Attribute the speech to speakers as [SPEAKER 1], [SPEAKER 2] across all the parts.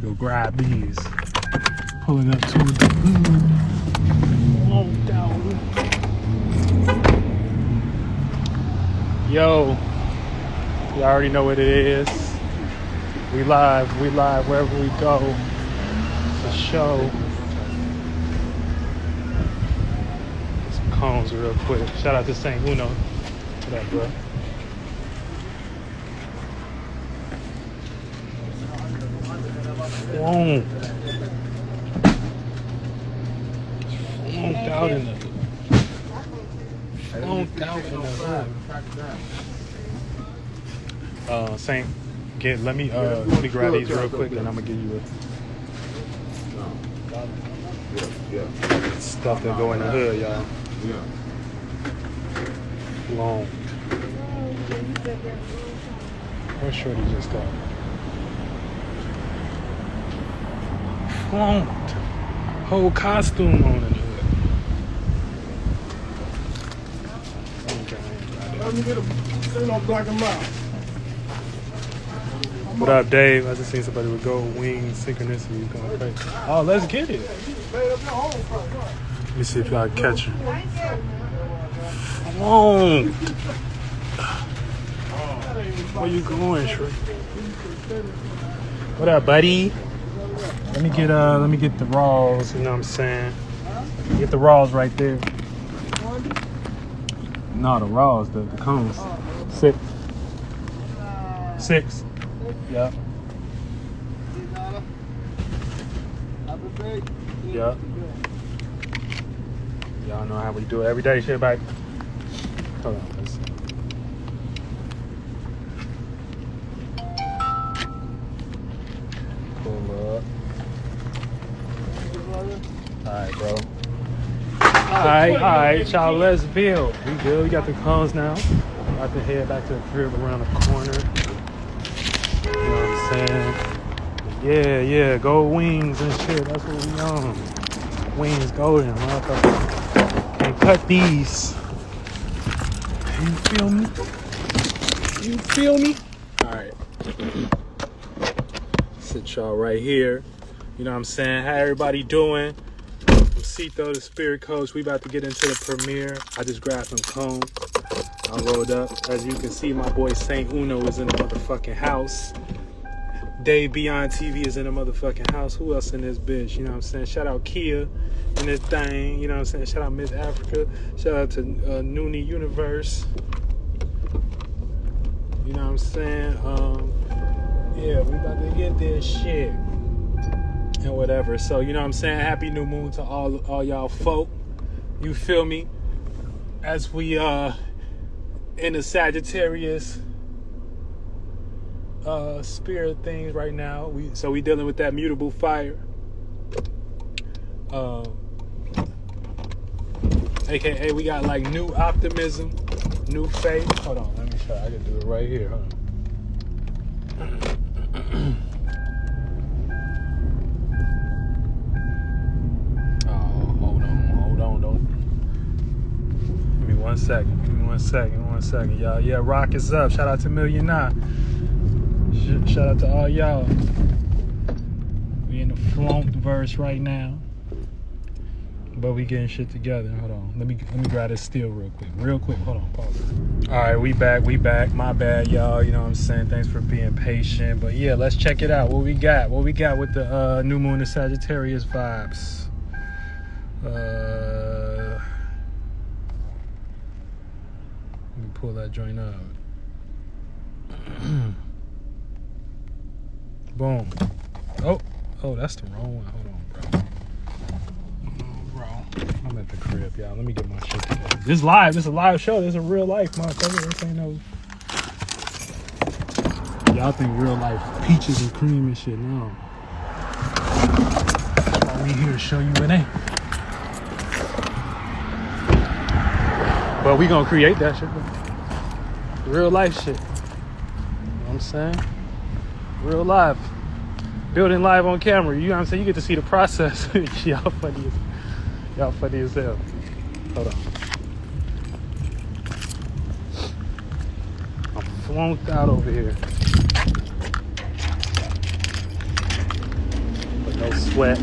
[SPEAKER 1] go grab these. Pulling up to the hood. Long down. Yo, you already know what it is. We live wherever we go. It's a show. Some cones real quick. Shout out to St. Uno. What up, bro? Whoa. Out in the hood. Saint, let me grab these real quick, and I'm gonna give you a stuff that go in the hood, y'all. Long. Where shorty just got? Long. Whole costume on it. What up, Dave? I just seen somebody with gold wings, synchronicity going crazy. Oh, let's get it. Let me see if y'all catch her. Come on. Where you going, Shrek? What up, buddy? Let me get the raws, you know what I'm saying? Get the raws right there. No, the raws, the cones. 6. 6. Yep. Yep. Y'all know how we do it every day, shit, baby. Hold on, let's see. Pull up. Alright, bro. Alright, y'all, let's build. We good, we got the cones now. About to head back to the crib around the corner. You know what I'm saying? Yeah, gold wings and shit, that's what we on. Wings golden, motherfucker. Can't cut these. You feel me? Alright. Sit y'all right here. You know what I'm saying? How everybody doing? Cito, the spirit coach. We about to get into the premiere. I just grabbed some cones. I rolled up. As you can see, my boy St. Uno is in the motherfucking house. Dave Beyond TV is in the motherfucking house. Who else in this bitch? You know what I'm saying? Shout out Kia in this thing. You know what I'm saying? Shout out Miss Africa. Shout out to Noonie Universe. You know what I'm saying? Yeah, we about to get this shit. And whatever. So, you know what I'm saying? Happy new moon to all y'all folk. You feel me? As we in the Sagittarius spirit things right now. We dealing with that mutable fire. AKA we got like new optimism, new faith. Hold on, let me try. I can do it right here. Hold on. One second, y'all. Yeah, rock is up. Shout out to Million Nine. Shout out to all y'all. We in the flunked verse right now, but we getting shit together. Hold on. Let me grab this steel real quick. Hold on. Pause. All right, we back. My bad, y'all. You know what I'm saying? Thanks for being patient. But yeah, let's check it out. What we got with the new moon and Sagittarius vibes. Let me pull that joint up. Boom. Oh, that's the wrong one. Hold on, bro. I'm at the crib, y'all. Let me get my shit together. This is live. This is a live show. This is real life, motherfucker. This ain't no... Y'all think real life peaches and cream and shit. No. That's why we here to show you it ain't. But we gonna create that shit. Real life shit. You know what I'm saying? Real life. Building live on camera. You know what I'm saying? You get to see the process. Y'all funny as hell. Hold on. I'm flunked out over here. sweat.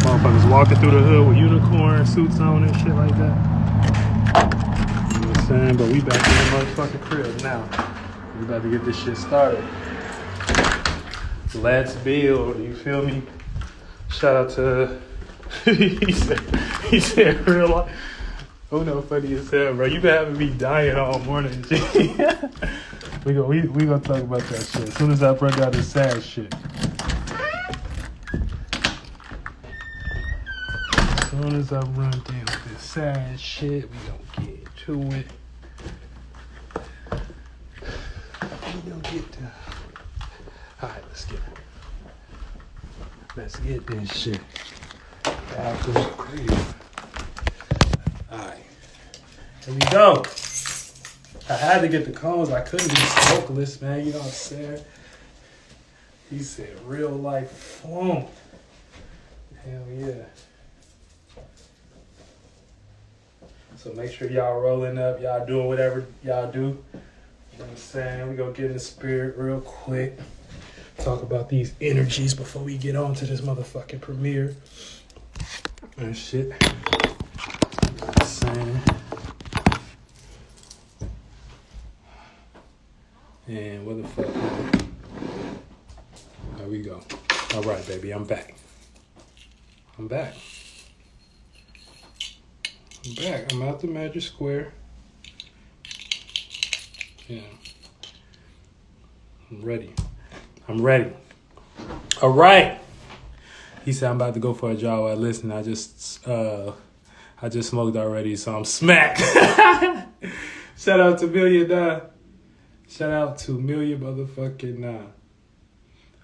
[SPEAKER 1] Motherfuckers walking through the hood with unicorn suits on and shit like that. You know what I'm saying? But we back in the motherfucking crib now. We about to get this shit started. Let's build, you feel me? Shout out to he said real life. Oh no, funny as hell, bro. You been having me dying all morning. we gonna talk about that shit as soon as I bring out this sad shit. As soon as I run down this sad shit, we gonna get to it. We gonna get to. All right, let's get this shit. After the crib. Alright. Here we go. I had to get the cones. I couldn't be smokeless, man. You know what I'm saying? He said real life funk. Hell yeah. So make sure y'all rolling up. Y'all doing whatever y'all do. You know what I'm saying? We gonna get in the spirit real quick. Talk about these energies before we get on to this motherfucking premiere. And shit. You know what I'm saying? And what the fuck? There we go. All right, baby, I'm back. I'm back. I'm out the magic square. Yeah. I'm ready. All right. He said I'm about to go for a jog while listening. I just smoked already, so I'm smacked. Shout out to Million Shout out to Million motherfucking Nah.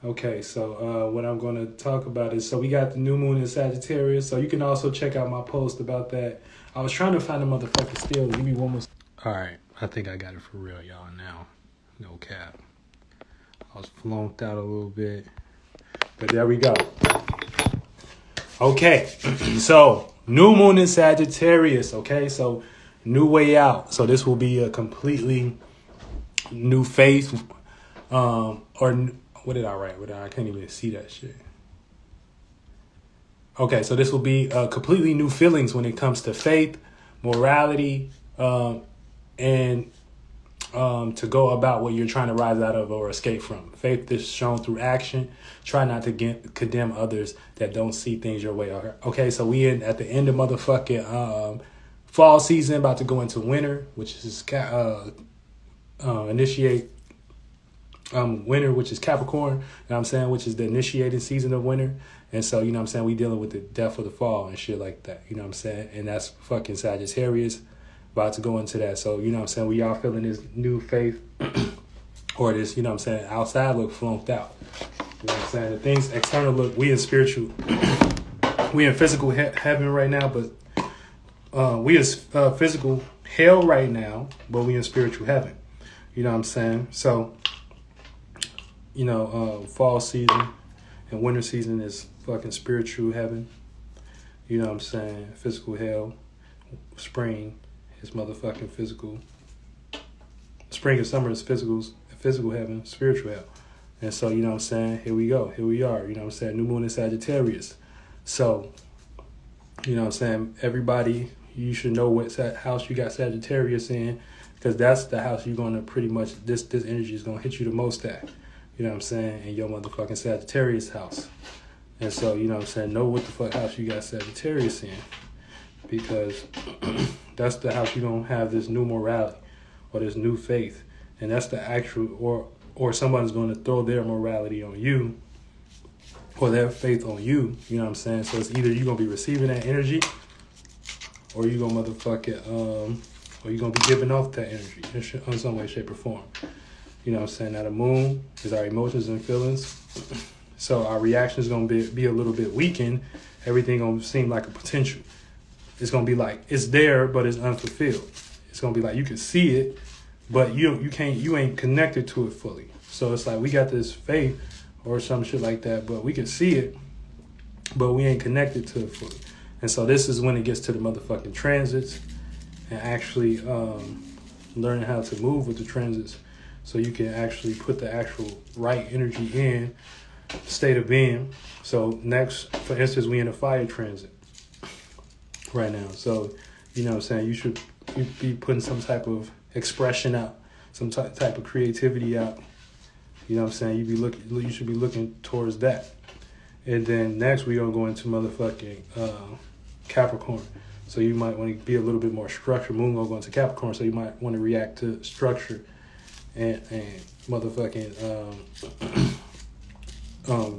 [SPEAKER 1] Okay, so what I'm going to talk about is, so we got the new moon in Sagittarius, so you can also check out my post about that. I was trying to find a motherfucking still. Give me one more. All right, I think I got it for real, y'all, now. No cap. I was flunked out a little bit, but there we go. Okay, so new moon in Sagittarius, okay? So new way out. So this will be a completely new faith, or what did I write? I can't even see that shit. Okay, so this will be completely new feelings when it comes to faith, morality, and to go about what you're trying to rise out of or escape from. Faith is shown through action. Try not to condemn others that don't see things your way. Okay, so we at the end of motherfucking fall season, about to go into winter, which is initiate winter, which is Capricorn, you know what I'm saying, which is the initiating season of winter. And so, you know what I'm saying, we dealing with the death of the fall and shit like that, you know what I'm saying? And that's fucking Sagittarius. About to go into that. So, you know what I'm saying, we all feeling this new faith or this, you know what I'm saying, outside look flunked out. You know what I'm saying? The things external look, we in spiritual, we in physical heaven right now, but we is physical hell right now, but we in spiritual heaven. You know what I'm saying? So, you know, fall season and winter season is fucking spiritual heaven. You know what I'm saying? Physical hell. Spring is motherfucking physical. Spring and summer is physical heaven, spiritual hell. And so, you know what I'm saying? Here we go. Here we are. You know what I'm saying? New moon in Sagittarius. So, you know what I'm saying? Everybody, you should know what house you got Sagittarius in, because that's the house you're going to pretty much, this energy is going to hit you the most at. You know what I'm saying? In your motherfucking Sagittarius house. And so, you know what I'm saying? Know what the fuck house you got Sagittarius in. Because that's the house you're going to have this new morality or this new faith. And that's the actual, or someone's going to throw their morality on you or their faith on you. You know what I'm saying? So it's either you're going to be receiving that energy or you're going to motherfucking, or you're going to be giving off that energy in some way, shape, or form. You know what I'm saying? Now the moon is our emotions and feelings. So our reaction is going to be a little bit weakened. Everything going to seem like a potential. It's going to be like, it's there, but it's unfulfilled. It's going to be like, you can see it, but you ain't connected to it fully. So it's like, we got this faith or some shit like that, but we can see it, but we ain't connected to it fully. And so this is when it gets to the motherfucking transits and actually learning how to move with the transits. so you can actually put the actual right energy in state of being. So next, for instance, we in a fire transit right now. So, you know what I'm saying, you should be putting some type of expression out, some type of creativity out. You know what I'm saying? You should be looking towards that. And then next we're gonna go into motherfucking Capricorn. So you might want to be a little bit more structured. Moon gonna go into Capricorn, so you might want to react to structure and motherfucking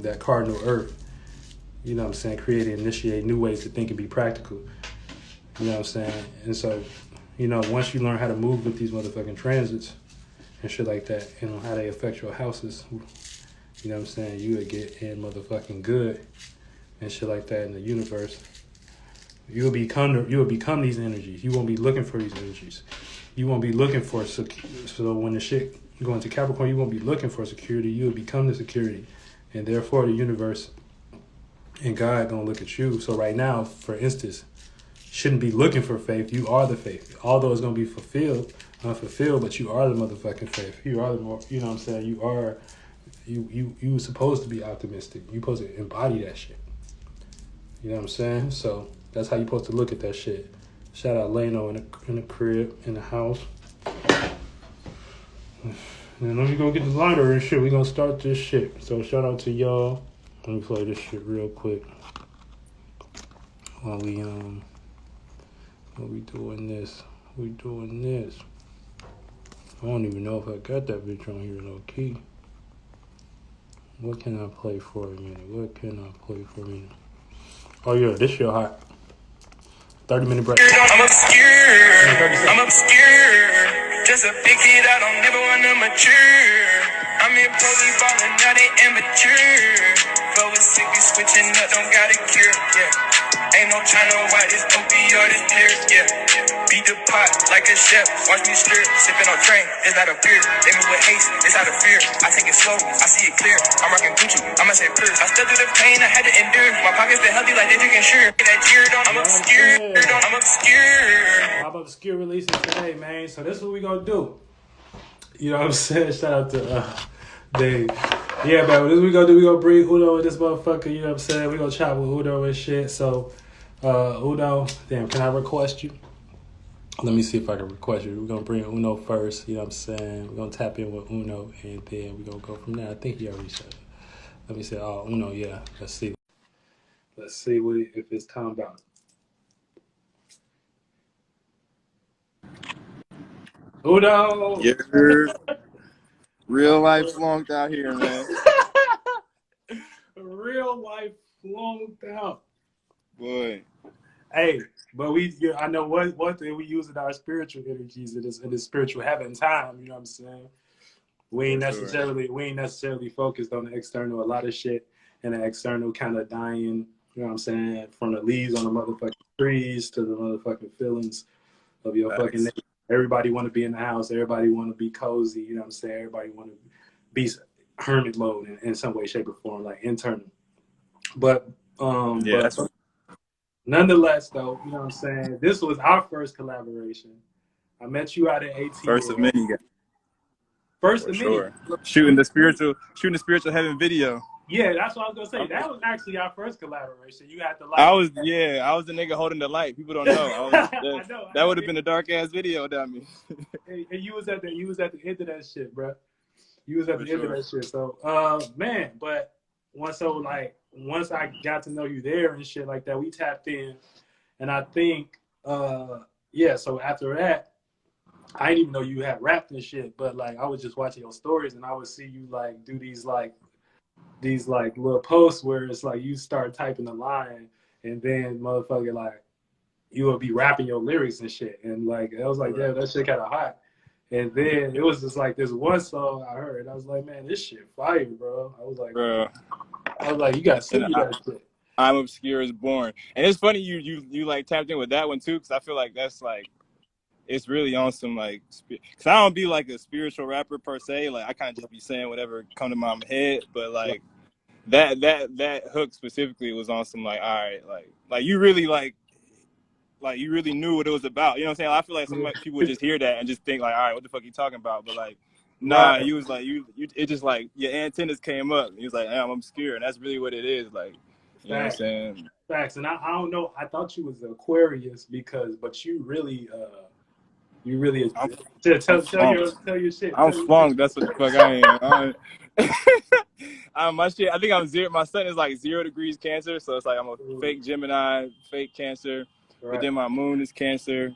[SPEAKER 1] that cardinal Earth. You know what I'm saying? Create and initiate new ways to think and be practical. You know what I'm saying? And so, you know, once you learn how to move with these motherfucking transits and shit like that, you know, how they affect your houses, you know what I'm saying, you would get in motherfucking good and shit like that in the universe. You will become these energies. You won't be looking for these energies. You won't be looking for so when the shit go into Capricorn, you won't be looking for security. You will become the security. And therefore the universe and God gonna look at you. So right now, for instance, shouldn't be looking for faith. You are the faith. Although it's gonna be unfulfilled, but you are the motherfucking faith. You are the more, you know what I'm saying? You supposed to be optimistic. You supposed to embody that shit. You know what I'm saying? So that's how you supposed to look at that shit. Shout out Leno in the crib, in the house. And let me go get the lighter and shit. We gonna start this shit. So shout out to y'all. Let me play this shit real quick. While we doing this. I don't even know if I got that bitch on here low key. What can I play for a minute? Oh yeah, this shit hot. 30-minute break. I'm obscure. Just a big kid, I don't never wanna mature. I'm in poly ballin', now they immature. Flow is sick, be switching up, don't got a cure, yeah. Ain't no China white, it's opioid, it's clear, yeah. Beat the pot like a chef, watch me stir. Sippin' on train, it's not a beer. They move with haste, it's out of fear. I take it slow, I see it clear. I'm rockin' Gucci, I'ma say purse. I still do the pain, I had to endure. My pockets been healthy like they drinking sure. That cheer, I'm obscure. I'm obscure releasing today, man. So this is what we gonna do. You know what I'm saying? Shout out to Dave. Yeah, man, this is what we gonna do. We gonna bring Uno in this motherfucker, you know what I'm saying? We gonna chop with Uno and shit. So Uno, damn, can I request you? Let me see if I can request you. We're going to bring Uno first, you know what I'm saying? We're going to tap in with Uno, and then we're going to go from there. I think he already said it. Let me say, oh, Uno, yeah. Let's see if it's time about. Uno!
[SPEAKER 2] Yeah. Real life flunked out here, man.
[SPEAKER 1] Real life flunked out.
[SPEAKER 2] Boy.
[SPEAKER 1] Hey, but I know one thing we use in our spiritual energies in this spiritual heaven time, you know what I'm saying? We ain't necessarily focused on the external. A lot of shit in the external kind of dying, you know what I'm saying? From the leaves on the motherfucking trees to the motherfucking feelings of your fucking neighbor. Everybody want to be in the house. Everybody want to be cozy, you know what I'm saying? Everybody want to be hermit mode in some way, shape, or form, like internal. But nonetheless, though, you know what I'm saying? This was our first collaboration. I met you out at ATL.
[SPEAKER 2] First of many, guys.
[SPEAKER 1] First of many.
[SPEAKER 2] Shooting the spiritual heaven video.
[SPEAKER 1] Yeah, that's what I was gonna say. That was actually our first collaboration. You had to like.
[SPEAKER 2] I was the nigga holding the light. People don't know. That would have been a dark ass video, dummy.
[SPEAKER 1] And you was at the end of that shit, bro. You was at the end of that shit. So, man, but once I got to know you there and shit like that, we tapped in, and I think, So after that, I didn't even know you had rapped and shit, but like I was just watching your stories, and I would see you like do these little posts where it's like you start typing the line, and then motherfucker like you would be rapping your lyrics and shit, and like I was like, yeah, that shit kind of hot. And then it was just like this one song I heard, and I was like, man, this shit fire, bro. I was like, you gotta send me that shit.
[SPEAKER 2] I'm Obscure is born, and it's funny you like tapped in with that one too, because I feel like that's like. It's really on some like, cause I don't be like a spiritual rapper per se. Like I kind of just be saying whatever come to my head. But like that hook specifically was on some like, all right, like you really like you really knew what it was about. You know what I'm saying? I feel like some people would just hear that and just think like, all right, what the fuck are you talking about? But like Nah, you was like you it just like your antennas came up. He was like, I'm obscure, and that's really what it is. Like, you know what I'm
[SPEAKER 1] Facts,
[SPEAKER 2] saying?
[SPEAKER 1] facts. And I don't know. I thought you was Aquarius but you really
[SPEAKER 2] I'm I'm
[SPEAKER 1] tell
[SPEAKER 2] flunked.
[SPEAKER 1] your shit.
[SPEAKER 2] I'm
[SPEAKER 1] Tell your shit.
[SPEAKER 2] flunked. That's what the fuck I am. My shit. I think I'm zero. My sun is like 0 degrees Cancer, so it's like I'm a fake Gemini, fake Cancer. But
[SPEAKER 1] Right.
[SPEAKER 2] then my moon is Cancer,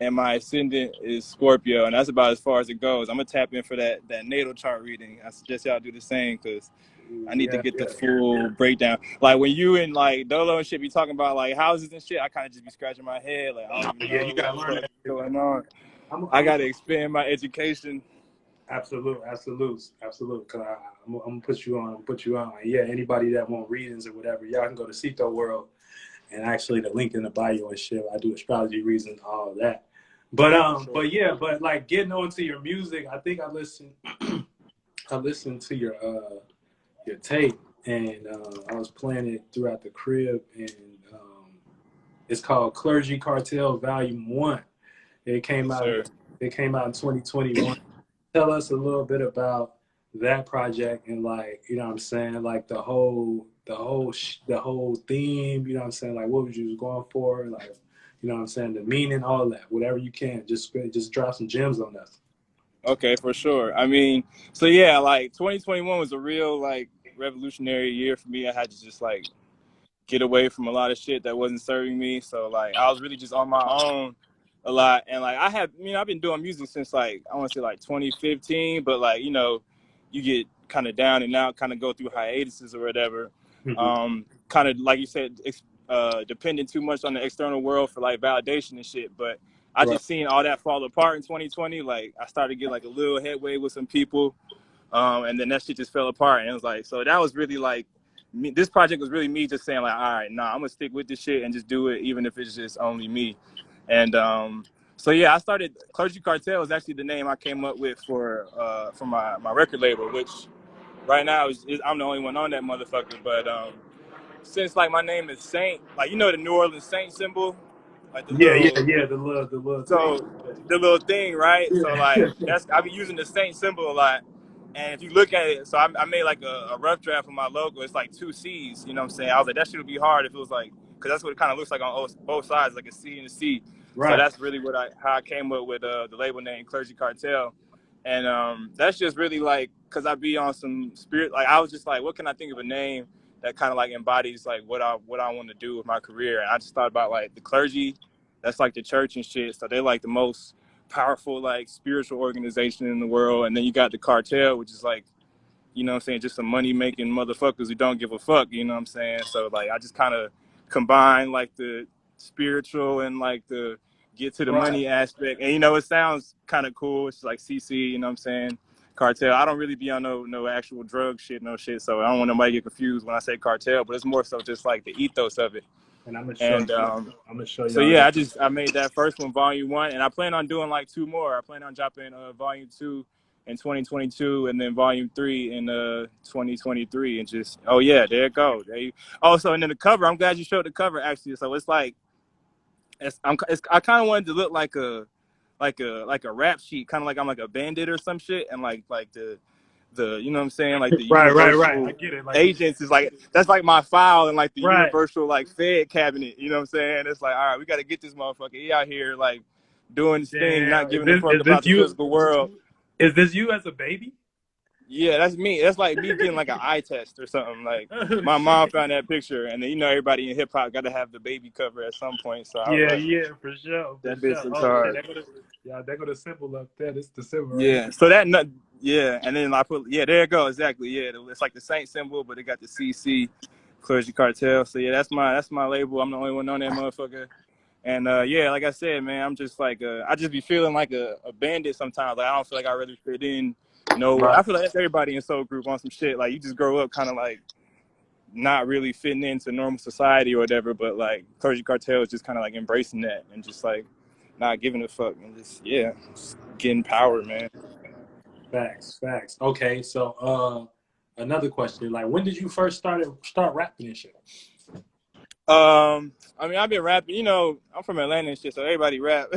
[SPEAKER 2] and my ascendant is Scorpio, and that's about as far as it goes. I'm gonna tap in for that natal chart reading. I suggest y'all do the same because I need to
[SPEAKER 1] Yeah,
[SPEAKER 2] get the
[SPEAKER 1] yeah.
[SPEAKER 2] full breakdown. Like when you and like Dolo and shit be talking about like houses and shit, I kind of just be scratching my head. Like I don't even
[SPEAKER 1] Yeah,
[SPEAKER 2] know
[SPEAKER 1] you
[SPEAKER 2] what
[SPEAKER 1] gotta
[SPEAKER 2] the
[SPEAKER 1] learn
[SPEAKER 2] fuck
[SPEAKER 1] that
[SPEAKER 2] is
[SPEAKER 1] shit, man.
[SPEAKER 2] going on. I
[SPEAKER 1] I'm
[SPEAKER 2] gotta expand my education.
[SPEAKER 1] absolute. Cause I'm gonna put you on. Yeah, anybody that want readings or whatever, y'all can go to Cito World, and actually the link in the bio and shit. I do astrology reasons, all of that.
[SPEAKER 2] Sure.
[SPEAKER 1] But yeah, but like getting on to your music, I think I listened. I listened to your tape, and I was playing it throughout the crib, and it's called Clergy Cartel Volume One. It came
[SPEAKER 2] Yes,
[SPEAKER 1] out.
[SPEAKER 2] sir.
[SPEAKER 1] It came out in 2021. Tell us a little bit about that project and like you know what I'm saying, like the whole theme. You know what I'm saying, like what was you going for, like you know what I'm saying, the meaning, all that, whatever you can. Just drop some gems on us.
[SPEAKER 2] Okay, for sure. I mean, so yeah, like 2021 was a real like revolutionary year for me. I had to just like get away from a lot of shit that wasn't serving me. So like I was really just on my own a lot. And like I've been doing music since like I want to say like 2015, but like, you get kind of down and out, kind of go through hiatuses or whatever.
[SPEAKER 1] Mhm.
[SPEAKER 2] Kind of like you said, depending too much on the external world for like validation and shit. But I
[SPEAKER 1] Right.
[SPEAKER 2] just seen all that fall apart in 2020. Like I started to get like a little headway with some people. And then that shit just fell apart. And it was like, so that was really like, this project was really me just saying like, all right, nah, I'm gonna stick with this shit and just do it, even if it's just only me. And so yeah, I started Clergy Cartel is actually the name I came up with for my record label, which right now I'm the only one on that motherfucker. But since like my name is Saint, like the New Orleans Saint symbol, like the
[SPEAKER 1] Yeah,
[SPEAKER 2] little
[SPEAKER 1] the little thing.
[SPEAKER 2] so the little thing, right? So like
[SPEAKER 1] Yeah.
[SPEAKER 2] I be using the Saint symbol a lot. And if you look at it, so I made like a rough draft of my logo. It's like two C's. You know what I'm saying? I was like, that shit would be hard if it was like, because that's what it kind of looks like on both sides, like a C and a C. So
[SPEAKER 1] Right.
[SPEAKER 2] that's really how I came up with the label name Clergy Cartel. And that's just really like, because I be on some spirit. Like I was just like, what can I think of a name that kind of like embodies like what I want to do with my career? And I just thought about like the clergy. That's like the church and shit. So they're like the most powerful like spiritual organization in the world. And then you got the cartel, which is like, you know what I'm saying, just some money making motherfuckers who don't give a fuck, you know what I'm saying? So like I just kind of combine like the spiritual and like the get to the
[SPEAKER 1] Right.
[SPEAKER 2] money aspect. And it sounds kind of cool. It's like CC, you know what I'm saying? Cartel. I don't really be on no actual drug shit, no shit. So I don't want nobody to get confused when I say cartel, but it's more so just like the ethos of it.
[SPEAKER 1] And
[SPEAKER 2] And
[SPEAKER 1] I'm gonna show
[SPEAKER 2] so
[SPEAKER 1] y'all
[SPEAKER 2] yeah,
[SPEAKER 1] that.
[SPEAKER 2] I made that first one, volume one, and I plan on doing like two more. I plan on dropping volume two in 2022, and then volume three in 2023, and just yeah, there it goes. So and then the cover. I'm glad you showed the cover actually. So it's like I kind of wanted to look like a rap sheet, kind of like I'm like a bandit or some shit, and like the you know what I'm saying, like the
[SPEAKER 1] Right. I
[SPEAKER 2] universal
[SPEAKER 1] get it. Like the
[SPEAKER 2] agents is like that's like my file and like the
[SPEAKER 1] right.
[SPEAKER 2] universal like Fed cabinet. You know what I'm saying? It's like, all right, we got to get this motherfucker. He out here like doing his thing, not
[SPEAKER 1] Damn.
[SPEAKER 2] giving a fuck
[SPEAKER 1] Is this
[SPEAKER 2] about the
[SPEAKER 1] you?
[SPEAKER 2] physical world.
[SPEAKER 1] Is this you as a baby?
[SPEAKER 2] Yeah, that's me. That's like me getting like an eye test or something. Like
[SPEAKER 1] Oh
[SPEAKER 2] my mom
[SPEAKER 1] shit.
[SPEAKER 2] found that picture, and then everybody in hip hop got to have the baby cover at some point. So I was
[SPEAKER 1] Yeah,
[SPEAKER 2] like,
[SPEAKER 1] yeah, for sure, for
[SPEAKER 2] that bitch
[SPEAKER 1] sure.
[SPEAKER 2] looks
[SPEAKER 1] Oh shit,
[SPEAKER 2] hard.
[SPEAKER 1] they go to symbol up there. This the symbol right
[SPEAKER 2] Yeah. So yeah, and then I put there it goes exactly. Yeah, it's like the Saint symbol, but it got the CC Clergy Cartel. So yeah, that's my label. I'm the only one on that motherfucker. And yeah, like I said, man, I'm just like I just be feeling like a bandit sometimes. Like I don't feel like I really fit in nowhere.
[SPEAKER 1] Right.
[SPEAKER 2] I feel like that's everybody in Soul Group on some shit. Like you just grow up kind of like not really fitting into normal society or whatever. But like Clergy Cartel is just kind of like embracing that and just like not giving a fuck and just getting power, man.
[SPEAKER 1] Facts. Okay, so another question. Like when did you first start rapping and shit?
[SPEAKER 2] I mean, I've been rapping. You know, I'm from Atlanta and shit, so everybody rap.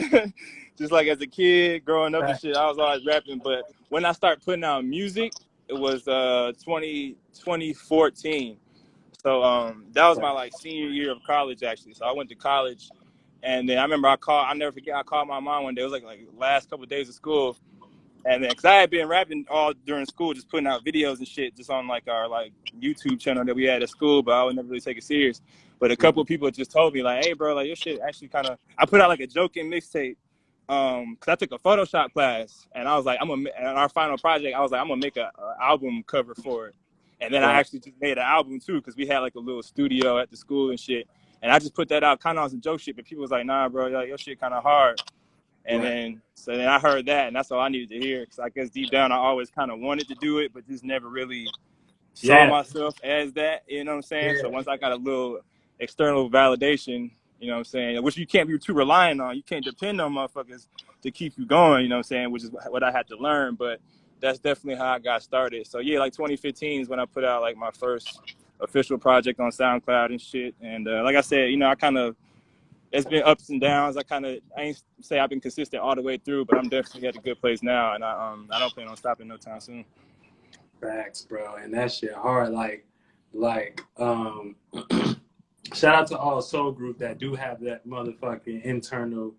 [SPEAKER 2] Just like as a kid, growing up and
[SPEAKER 1] Right.
[SPEAKER 2] shit, I was always rapping. But when I started putting out music, it was 2014. So that was my like senior year of college actually. So I went to college, and then I remember I never forget, I called my mom one day. It was like last couple of days of school, and then because I had been rapping all during school, just putting out videos and shit, just on like our like YouTube channel that we had at school, but I would never really take it serious. But a couple of people just told me like, "Hey, bro, like your shit actually kind of." I put out like a joking mixtape, because I took a Photoshop class, and I was like, and our final project, I was like, I'm gonna make a album cover for it, and then I
[SPEAKER 1] Right.
[SPEAKER 2] actually just made an album too, because we had like a little studio at the school and shit, and I just put that out kind of on some joke shit, but people was like, "Nah, bro, like, your shit kind of hard." And
[SPEAKER 1] Right.
[SPEAKER 2] then, so then I heard that, and that's all I needed to hear. Because I guess deep down, I always kind of wanted to do it, but just never really saw
[SPEAKER 1] Yeah.
[SPEAKER 2] myself as that. You know what I'm saying? So
[SPEAKER 1] Yeah.
[SPEAKER 2] once I got a little external validation, you know what I'm saying, which you can't be too reliant on. You can't depend on motherfuckers to keep you going. You know what I'm saying? Which is what I had to learn. But that's definitely how I got started. So yeah, like 2015 is when I put out like my first official project on SoundCloud and shit. And like I said, you know, I kind of it's been ups and downs. I ain't say I've been consistent all the way through, but I'm definitely at a good place now, and I don't plan on stopping no time soon.
[SPEAKER 1] Facts, bro. And that shit hard. Shout out to all soul group that do have that motherfucking internal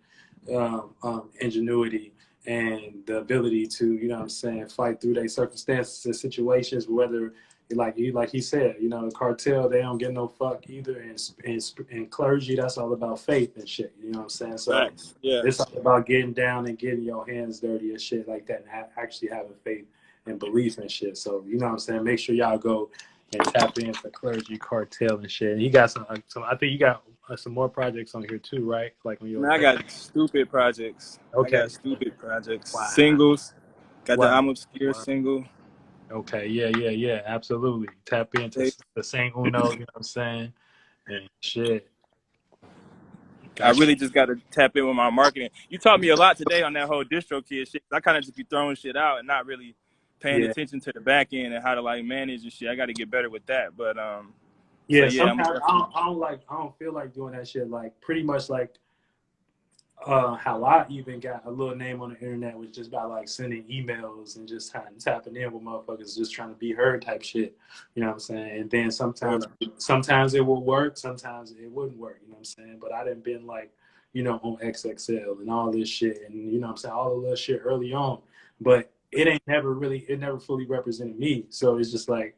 [SPEAKER 1] ingenuity and the ability to, you know what I'm saying, fight through their circumstances and situations, whether like he said, you know, the cartel, they don't get no fuck either. And clergy, that's all about faith and shit. You know what I'm saying? So
[SPEAKER 2] Facts. Yeah.
[SPEAKER 1] it's all about getting down and getting your hands dirty and shit like that, and actually having faith and belief and shit. So, you know what I'm saying? Make sure y'all go and tap into Clergy Cartel and shit. And he got some I think you got some more projects on here too, right? Like on your
[SPEAKER 2] Man, I got stupid projects. I
[SPEAKER 1] Okay.
[SPEAKER 2] got stupid projects.
[SPEAKER 1] Wow.
[SPEAKER 2] Singles. Got the
[SPEAKER 1] Wow.
[SPEAKER 2] I'm Obscure
[SPEAKER 1] Wow.
[SPEAKER 2] single.
[SPEAKER 1] Okay. Yeah. Absolutely. Tap into the Saint Uno, you know what I'm saying? And shit.
[SPEAKER 2] I
[SPEAKER 1] Got
[SPEAKER 2] really just got to tap in with my marketing. You taught me a lot today on that whole distro kid shit. I kind of just be throwing shit out and not really paying
[SPEAKER 1] Yeah.
[SPEAKER 2] attention to the back end and how to like manage and shit. I got to get better with that. But so
[SPEAKER 1] Yeah,
[SPEAKER 2] yeah, I'm
[SPEAKER 1] sometimes
[SPEAKER 2] definitely.
[SPEAKER 1] I don't feel like doing that shit. Like pretty much like how I even got a little name on the internet was just by like sending emails and just tapping in with motherfuckers just trying to be heard type shit. You know what I'm saying? And then sometimes it will work, sometimes it wouldn't work, you know what I'm saying? But I didn't been like, you know, on XXL and all this shit and you know what I'm saying, all the little shit early on. But it never fully represented me. So it's just like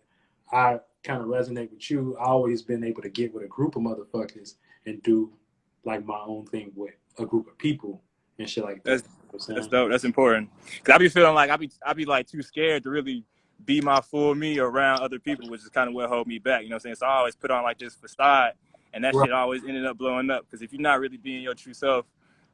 [SPEAKER 1] I kind of resonate with you. I always been able to get with a group of motherfuckers and do like my own thing with a group of people and shit like that.
[SPEAKER 2] That's dope. That's important. Cause I be feeling like I be like too scared to really be my full me around other people, which is kind of what hold me back. You know what I'm saying? So I always put on like this facade, and that
[SPEAKER 1] Right.
[SPEAKER 2] shit always ended up blowing up. Cause if you're not really being your true self,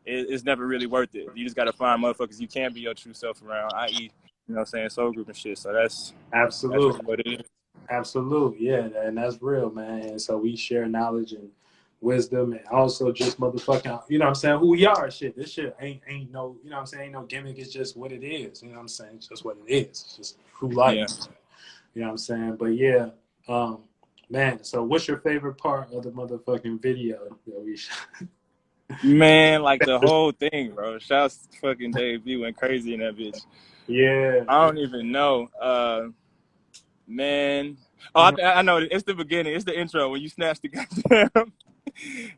[SPEAKER 2] it's never really worth it. You just gotta find motherfuckers you can be your true self around, i.e., you know what I'm saying, soul group and shit. So that's really
[SPEAKER 1] Absolutely.
[SPEAKER 2] what it is.
[SPEAKER 1] Absolutely. Yeah. And that's real, man. And so we share knowledge and wisdom and also just motherfucking, you know what I'm saying, who we are shit. This shit ain't no, you know what I'm saying, ain't no gimmick. It's just what it is. You know what I'm saying? It's just what it is. It's just true life.
[SPEAKER 2] Yeah.
[SPEAKER 1] You know what I'm saying? But yeah, man, so what's your favorite part of the motherfucking video that we shot?
[SPEAKER 2] Man, like the whole thing, bro. Shouts to fucking Dave B went crazy in that bitch.
[SPEAKER 1] Yeah.
[SPEAKER 2] I don't even know. Man. Oh, I know. It's the beginning. It's the intro when you snatch the goddamn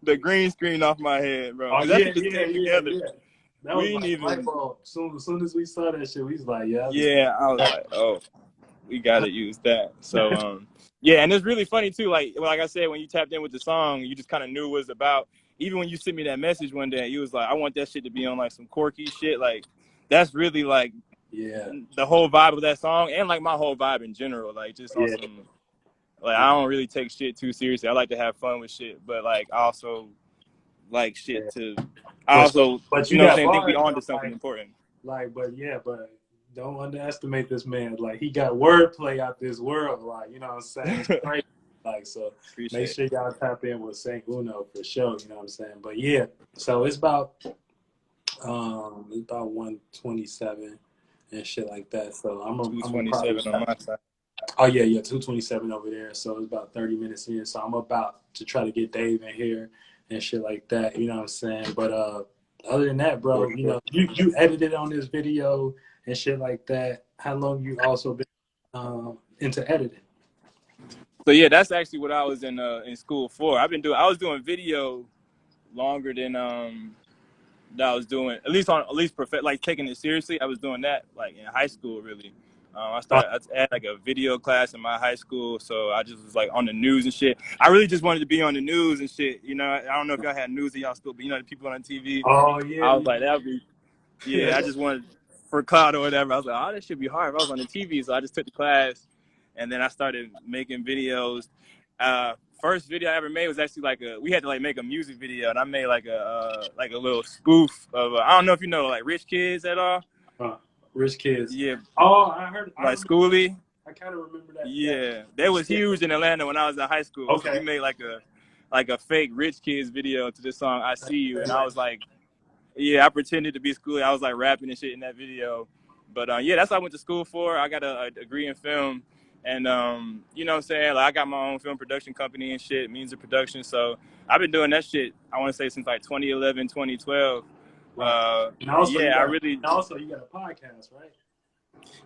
[SPEAKER 2] the green screen off my head, bro.
[SPEAKER 1] Oh
[SPEAKER 2] Because that
[SPEAKER 1] yeah,
[SPEAKER 2] shit just came
[SPEAKER 1] yeah.
[SPEAKER 2] together.
[SPEAKER 1] That
[SPEAKER 2] We
[SPEAKER 1] was
[SPEAKER 2] didn't
[SPEAKER 1] like light
[SPEAKER 2] even.
[SPEAKER 1] bulb. As soon as we saw that shit, we was like, yeah,
[SPEAKER 2] Yeah, I was like, oh, we gotta use that. So yeah, and it's really funny too. Like I said, when you tapped in with the song, you just kind of knew what it was about. Even when you sent me that message one day, you was like, I want that shit to be on like some quirky shit. Like that's really like
[SPEAKER 1] yeah,
[SPEAKER 2] the whole vibe of that song, and like my whole vibe in general. Like just on
[SPEAKER 1] yeah.
[SPEAKER 2] some. Like I don't really take shit too seriously. I like to have fun with shit, but like I also like shit
[SPEAKER 1] Yeah.
[SPEAKER 2] to. I
[SPEAKER 1] But
[SPEAKER 2] also,
[SPEAKER 1] but
[SPEAKER 2] you
[SPEAKER 1] you
[SPEAKER 2] know what I'm
[SPEAKER 1] got
[SPEAKER 2] saying, think we
[SPEAKER 1] bars
[SPEAKER 2] on to
[SPEAKER 1] though,
[SPEAKER 2] something important.
[SPEAKER 1] but don't underestimate this man. Like he got wordplay out this world. Like you know what I'm saying? It's crazy. Like so, make
[SPEAKER 2] Appreciate it.
[SPEAKER 1] sure y'all tap in with Saint Uno for sure. You know what I'm saying? But yeah, so it's about 127 and shit like that. So I'm gonna probably
[SPEAKER 2] 227 on my side.
[SPEAKER 1] Oh yeah, 227 over there. So it's about 30 minutes in. So I'm about to try to get Dave in here and shit like that. You know what I'm saying? But other than that, bro, you know, you edited on this video and shit like that. How long you also been into editing?
[SPEAKER 2] So yeah, that's actually what I was in school for. I was doing video longer than that I was doing at least like taking it seriously. I was doing that like in high school really. I had like a video class in my high school, so I just was like on the news and shit. I really just wanted to be on the news and shit. You know, I don't know if y'all had news in y'all school, but you know the people on TV.
[SPEAKER 1] Oh yeah,
[SPEAKER 2] I was like, that would be yeah. I just wanted for clout or whatever. I was like, oh, that should be hard if I was on the TV. So I just took the class, and then I started making videos. First video I ever made was actually we had to like make a music video, and I made like a little spoof of I don't know if you know like Rich Kids at all.
[SPEAKER 1] Rich Kids.
[SPEAKER 2] Yeah.
[SPEAKER 1] Oh, I heard.
[SPEAKER 2] Like Schoolie.
[SPEAKER 1] I kind of remember that.
[SPEAKER 2] Yeah, that was huge in Atlanta when I was in high school.
[SPEAKER 1] Okay.
[SPEAKER 2] So we made like a fake Rich Kids video to this song "I See You," and I was like, yeah, I pretended to be Schoolie. I was like rapping and shit in that video. But yeah, that's what I went to school for. I got a degree in film. And, you know what I'm saying? Like, I got my own film production company and shit, means of production. So I've been doing that shit, I want to say, since like 2011, 2012.
[SPEAKER 1] Right. And also,
[SPEAKER 2] yeah,
[SPEAKER 1] you got a podcast, right?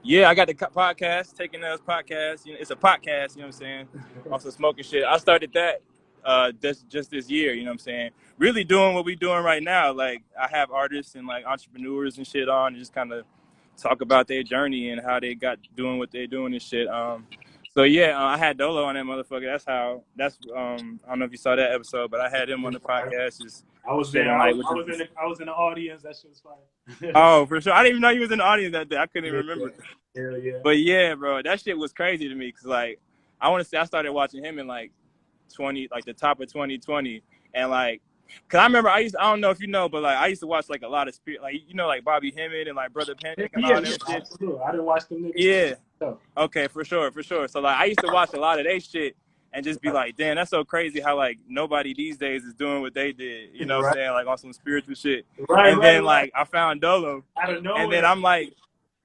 [SPEAKER 2] Yeah, I got the podcast, Taking Us podcast. You know, it's a podcast, you know what I'm saying? Also smoking shit. I started that just this year, you know what I'm saying? Really doing what we doing right now. Like, I have artists and like entrepreneurs and shit on and just kind of talk about their journey and how they got doing what they're doing and shit. So yeah, I had Dolo on that motherfucker. I don't know if you saw that episode, but I had him on the podcast.
[SPEAKER 1] I was there. I was in the audience. That shit was fire.
[SPEAKER 2] Oh, for sure. I didn't even know you was in the audience that day. I couldn't even remember.
[SPEAKER 1] Hell yeah.
[SPEAKER 2] But yeah, bro, that shit was crazy to me because like I want to say I started watching him in like the top of 2020, and like. Cause I remember I don't know if you know, but like I used to watch like a lot of like like Bobby Hemmett and like Brother Panic and all that shit.
[SPEAKER 1] I didn't watch them niggas.
[SPEAKER 2] Yeah. No. Okay, for sure. So like I used to watch a lot of their shit and just be like, damn, that's so crazy how like nobody these days is doing what they did. You know what I'm saying? Like on some spiritual shit. Right. And then like I found Dolo.
[SPEAKER 1] Out of nowhere.
[SPEAKER 2] And then I'm like,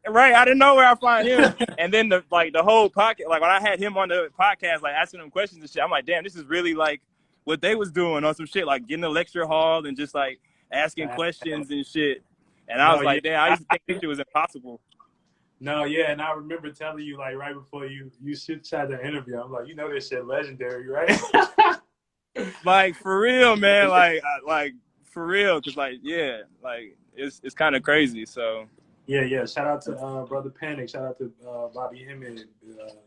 [SPEAKER 2] right, I didn't know where I find him. And then the whole podcast, like when I had him on the podcast, like asking him questions and shit, I'm like, damn, this is really like what they was doing on some shit, like getting a lecture hall and just like asking questions and shit. And I was like, damn, I used to think this shit was impossible.
[SPEAKER 1] No, yeah, and I remember telling you like right before you should try the interview. I'm like, this shit legendary, right?
[SPEAKER 2] Like for real, man. Like for real, cause like like it's kind of crazy. So.
[SPEAKER 1] Yeah. Shout out to Brother Panic. Shout out to Bobby Hemmett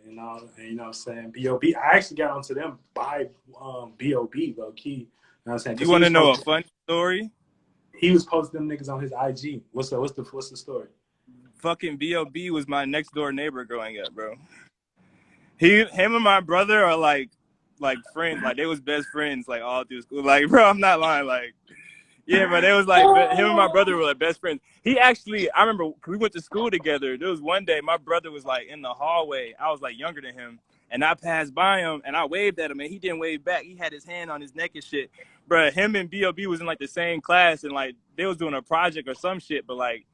[SPEAKER 1] and all. And, you know what I'm saying? B.O.B. I actually got onto them by B.O.B. low key. You know what I'm saying?
[SPEAKER 2] You want to know a funny story?
[SPEAKER 1] He was posting them niggas on his IG. What's the story?
[SPEAKER 2] Fucking B.O.B. was my next door neighbor growing up, bro. Him and my brother are like friends. Like they was best friends like all through school. Like, bro, I'm not lying. Like. Yeah, but it was like him and my brother were like best friends. He actually, I remember we went to school together. There was one day my brother was like in the hallway. I was like younger than him, and I passed by him and I waved at him, and he didn't wave back. He had his hand on his neck and shit. Bro, him and B.O.B. was in like the same class, and like they was doing a project or some shit, but like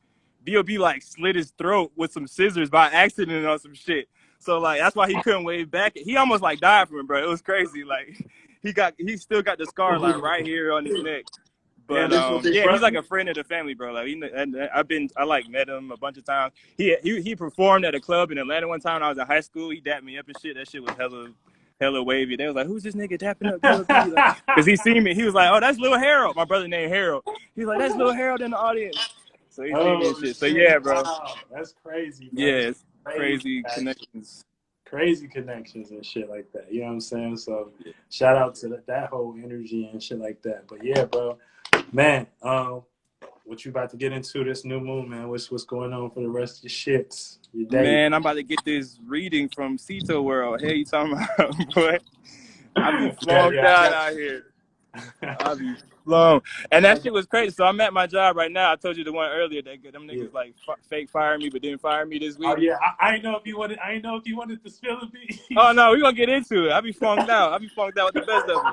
[SPEAKER 2] B.O.B. like slit his throat with some scissors by accident or some shit. So like that's why he couldn't wave back. He almost like died from it, bro. It was crazy. Like he still got the scar like right here on his neck. But yeah, he's like a friend of the family, bro. Like I like met him a bunch of times. He performed at a club in Atlanta one time when I was in high school. He dapped me up and shit. That shit was hella wavy. They was like, "Who's this nigga dapping up?" Because he seen me. He was like, "Oh, that's Lil Harold." My brother named Harold. He's like, "That's Lil Harold in the audience." So he seen me and shit. So yeah, bro.
[SPEAKER 1] Wow. That's crazy, bro.
[SPEAKER 2] Yeah, it's crazy connections.
[SPEAKER 1] Crazy connections and shit like that. You know what I'm saying? So shout out to that whole energy and shit like that. But yeah, bro. Man, what you about to get into this new moon, man? What's going on for the rest of your shits? Your day?
[SPEAKER 2] Man, I'm about to get this reading from CeitoLLC. Hey, you talking about, boy? I be flown out here. I be flown. And that shit was crazy. So I'm at my job right now. I told you the one earlier that them niggas like fake fired me, but didn't fire me this week.
[SPEAKER 1] Oh yeah, I didn't know if you wanted. I didn't know if you wanted to spill the beans.
[SPEAKER 2] Oh no, we gonna get into it. I be flunked out. with the best of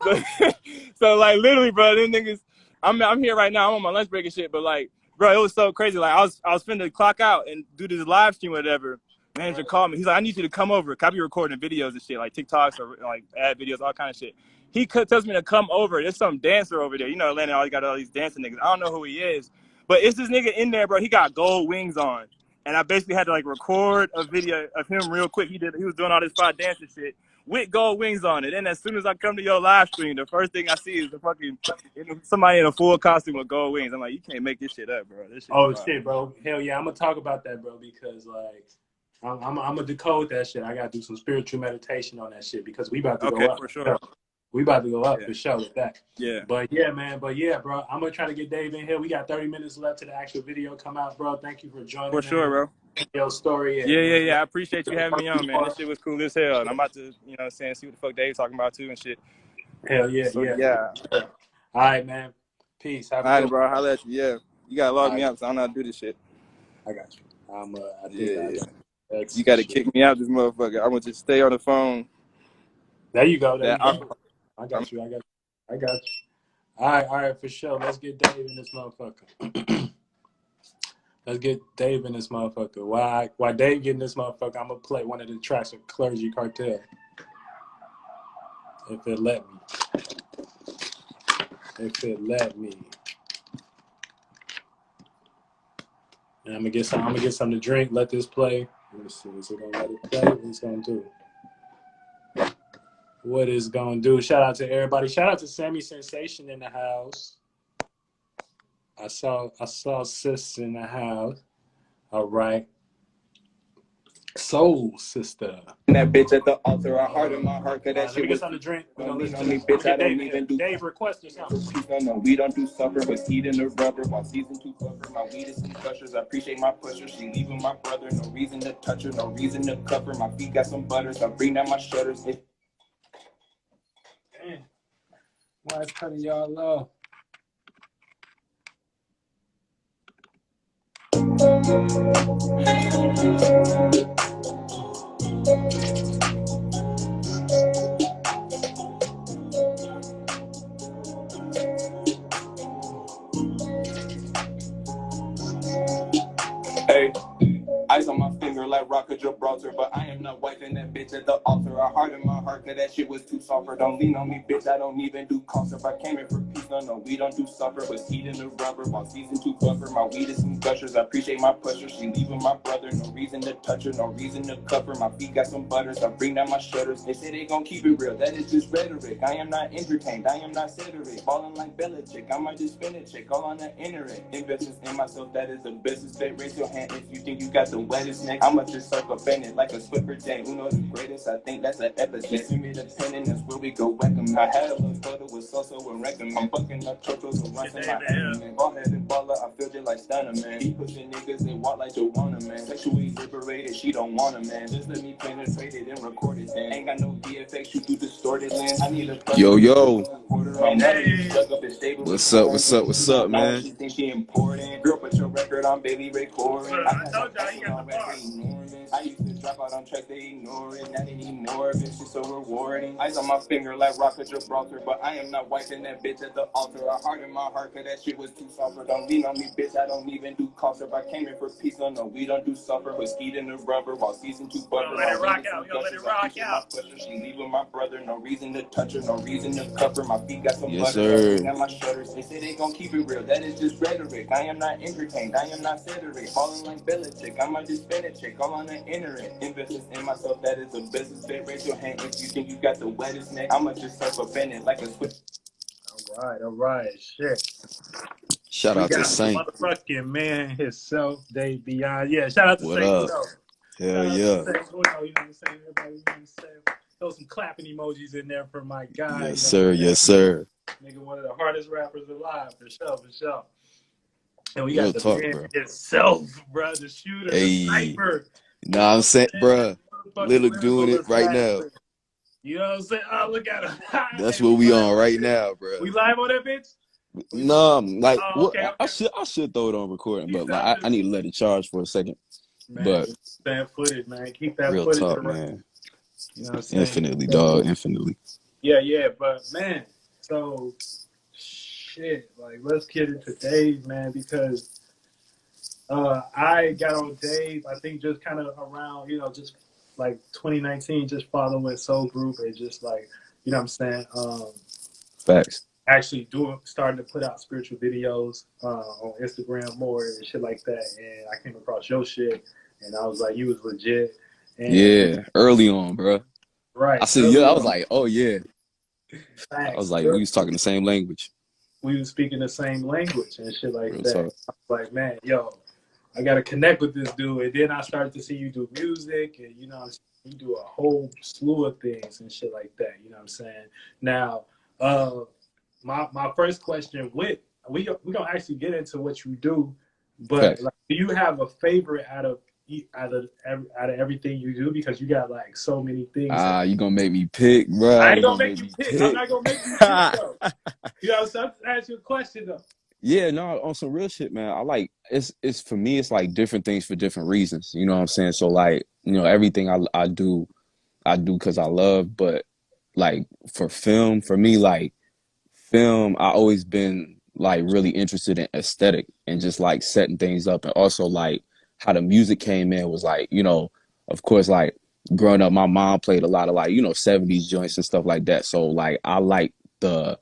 [SPEAKER 2] them. So like literally, bro, them niggas. I'm here right now. I'm on my lunch break and shit. But like, bro, it was so crazy. Like I was finna clock out and do this live stream or whatever. manager called me. He's like, I need you to come over. I be recording videos and shit, like TikToks or like ad videos, all kind of shit. He tells me to come over. There's some dancer over there. You know, Atlanta always got all these dancing niggas. I don't know who he is, but it's this nigga in there, bro. He got gold wings on. And I basically had to like record a video of him real quick. He was doing all this fire dancing shit with gold wings on it. And as soon as I come to your live stream, the first thing I see is the fucking somebody in a full costume with gold wings. I'm like, you can't make this shit up, bro. This shit.
[SPEAKER 1] Oh shit, bro. Hell yeah, I'm gonna talk about that, bro, because like I'm gonna decode that shit. I gotta do some spiritual meditation on that shit because we about to go up.
[SPEAKER 2] For sure.
[SPEAKER 1] We about to go up for sure with that.
[SPEAKER 2] Yeah.
[SPEAKER 1] But yeah, man. But yeah, bro. I'm gonna try to get Dave in here. We got 30 minutes left to the actual video come out, bro. Thank you for joining.
[SPEAKER 2] For sure, bro.
[SPEAKER 1] Your story.
[SPEAKER 2] Yeah. I appreciate you having me on, man. This shit was cool as hell. And I'm about to, you know what I'm saying, see what the fuck Dave's talking about too and shit.
[SPEAKER 1] Hell yeah,
[SPEAKER 2] so,
[SPEAKER 1] yeah. All right, man. Peace.
[SPEAKER 2] All right, bro. Holla at you. Yeah. You gotta log me out because I don't know how to do this shit.
[SPEAKER 1] I got you.
[SPEAKER 2] You gotta kick me out this motherfucker. I'm gonna just stay on the phone.
[SPEAKER 1] There you go. I got you. All right, for sure. Let's get Dave in this motherfucker. Let's get Dave in this motherfucker. While Dave getting this motherfucker, I'm gonna play one of the tracks of Clergy Cartel. If it let me. And I'm gonna get something to drink. Let this play. Let me see. Is it gonna let it play? What it's gonna do? What it's gonna do? Shout out to everybody. Shout out to Sammy Sensation in the house. I saw Sis in the house. All right. Soul Sister.
[SPEAKER 3] That bitch at the altar, I heart in my heart, cause that shit was
[SPEAKER 1] something to drink. We're gonna listen
[SPEAKER 3] to me, bitch. I don't even do.
[SPEAKER 1] Dave requested something.
[SPEAKER 3] No, we don't do supper, but eating the rubber while season 2 buffer. My weed is some gushers. I appreciate my pusher. She leaving my brother. No reason to touch her. No reason to cover. My feet got some butters. I bring down my shutters.
[SPEAKER 1] Damn. Why it's cutting y'all low?
[SPEAKER 3] Hey, ice on my finger like Rock of Gibraltar, but I am not wiping that bitch at the altar. I heart in my heart, cause that shit was too soft. Don't lean on me, bitch. I don't even do cost. If I came in for peace, no, we don't do supper, but eating the rubber while season 2 buffer. My weed is some gushers. I appreciate my pusher. She leaving my brother. No reason to touch her. No reason to cover. My feet got some butters. I bring down my shutters. They say they gon' keep it real. That is just rhetoric. I am not entertained. I am not satiric. Balling like Belichick. I might just spin a check all on the internet. Investments in myself. That is the business bet. Raise your hand if you think you got the wettest neck. I'ma just circle bend it like a Swiffer Jane. Who knows the greatest? I think that's an epidemic. Send me the pen and that's where we go whack 'em. I had a little photo with Soso and Wreckham. I'm fucking up chocos and runs in my head, man. Ball head and baller, I feel just like Stunner, man. He pushing niggas, they walk like Joanna, man. Sexually liberated, she don't want him, man. Just let me penetrate it and record it, man. Ain't got no VFX, you do distorted lens. I need a
[SPEAKER 4] Yo.
[SPEAKER 3] What's up, man? She think she important. Girl, put your record on Bailey recording.
[SPEAKER 1] I told y'all you got the bar.
[SPEAKER 3] I used to drop out on tracks, they ignore it. Not anymore, bitch, it's so rewarding. Ice on my finger like Rock of Gibraltar, but I am not wiping that bitch at the altar. I heart in my heart, cause that shit was too soft. Don't lean on me, bitch, I don't even do cost. If I came in for peace, no, we don't do supper. But eating the rubber while season 2 buffer.
[SPEAKER 1] Let it rock out, let it rock out.
[SPEAKER 3] She leaving my brother, no reason to touch her, no reason to cover. My feet got some
[SPEAKER 4] Yes,
[SPEAKER 3] butter.
[SPEAKER 4] sir.
[SPEAKER 3] Got my shutters. They say they gon' keep it real. That is just rhetoric. I am not entertained. I am not satiric. Falling like Belichick. I might just spin a check all on the internet. Investments in myself. That is a business bet. Raise your hand if you think you got the wettest neck. I'ma just surf up in it like a switch.
[SPEAKER 1] All right. Shit.
[SPEAKER 4] Shout out to Saint.
[SPEAKER 1] Motherfucking man himself, Dave Beyond. Yeah, shout out to
[SPEAKER 4] What
[SPEAKER 1] Saint.
[SPEAKER 4] up? Hell yeah.
[SPEAKER 1] You know what I'm saying? Everybody, you know what I'm saying? Throw some clapping emojis in there for my guy.
[SPEAKER 4] Yes, sir. Yes, sir.
[SPEAKER 1] Nigga, one of the hardest rappers alive, for sure. And we
[SPEAKER 4] Real
[SPEAKER 1] got the
[SPEAKER 4] talk,
[SPEAKER 1] man
[SPEAKER 4] bro.
[SPEAKER 1] himself, bro, the shooter, the sniper.
[SPEAKER 4] Nah, I'm saying, bro. Little doing it right now.
[SPEAKER 1] You know what I'm saying? Oh, look at him.
[SPEAKER 4] That's what we on right now, bro.
[SPEAKER 1] We live on that bitch?
[SPEAKER 4] No, like
[SPEAKER 1] okay.
[SPEAKER 4] I should throw it on recording, but like I need to let it charge for a second.
[SPEAKER 1] Man,
[SPEAKER 4] but
[SPEAKER 1] that footage, man. Keep that
[SPEAKER 4] real
[SPEAKER 1] footage.
[SPEAKER 4] Talk,
[SPEAKER 1] around.
[SPEAKER 4] man.
[SPEAKER 1] You know what I'm saying?
[SPEAKER 4] Infinitely, dog. Infinitely.
[SPEAKER 1] Yeah, but man, so shit. Like, let's get into Dave, man, because I got on Dave, I think just kind of around, just like 2019, just following Soul Group and just like, you know what I'm saying?
[SPEAKER 4] Facts.
[SPEAKER 1] Actually starting to put out spiritual videos on Instagram more and shit like that. And I came across your shit and I was like, you was legit. And
[SPEAKER 4] Yeah, early on, bro. I
[SPEAKER 1] right,
[SPEAKER 4] said, yeah,
[SPEAKER 1] early
[SPEAKER 4] I was
[SPEAKER 1] on,
[SPEAKER 4] like, oh yeah. I was
[SPEAKER 1] facts.
[SPEAKER 4] like, we was talking the same language.
[SPEAKER 1] We was speaking the same language and shit like
[SPEAKER 4] Real
[SPEAKER 1] that.
[SPEAKER 4] talk.
[SPEAKER 1] I was like, man, yo, I got to connect with this dude. And then I started to see you do music and, you do a whole slew of things and shit like that. You know what I'm saying? Now, my first question we gonna actually get into what you do, but
[SPEAKER 4] Facts.
[SPEAKER 1] like, do you have a favorite out of everything you do? Because you got like so many things that
[SPEAKER 4] You gonna make me pick, bro.
[SPEAKER 1] I ain't
[SPEAKER 4] You
[SPEAKER 1] gonna
[SPEAKER 4] gonna
[SPEAKER 1] make
[SPEAKER 4] make
[SPEAKER 1] you
[SPEAKER 4] me
[SPEAKER 1] pick. I'm
[SPEAKER 4] pick.
[SPEAKER 1] not gonna make you pick though. You know, so I'm just asking you a question though.
[SPEAKER 4] Yeah, no, on some real shit, man. I like it's for me, it's like different things for different reasons. You know what I'm saying? So like, everything I do because I love, but like for film, for me, like film, I always been like really interested in aesthetic and just like setting things up, and also like how the music came in was like, of course, like growing up, my mom played a lot of like, 70s joints and stuff like that. So like I like the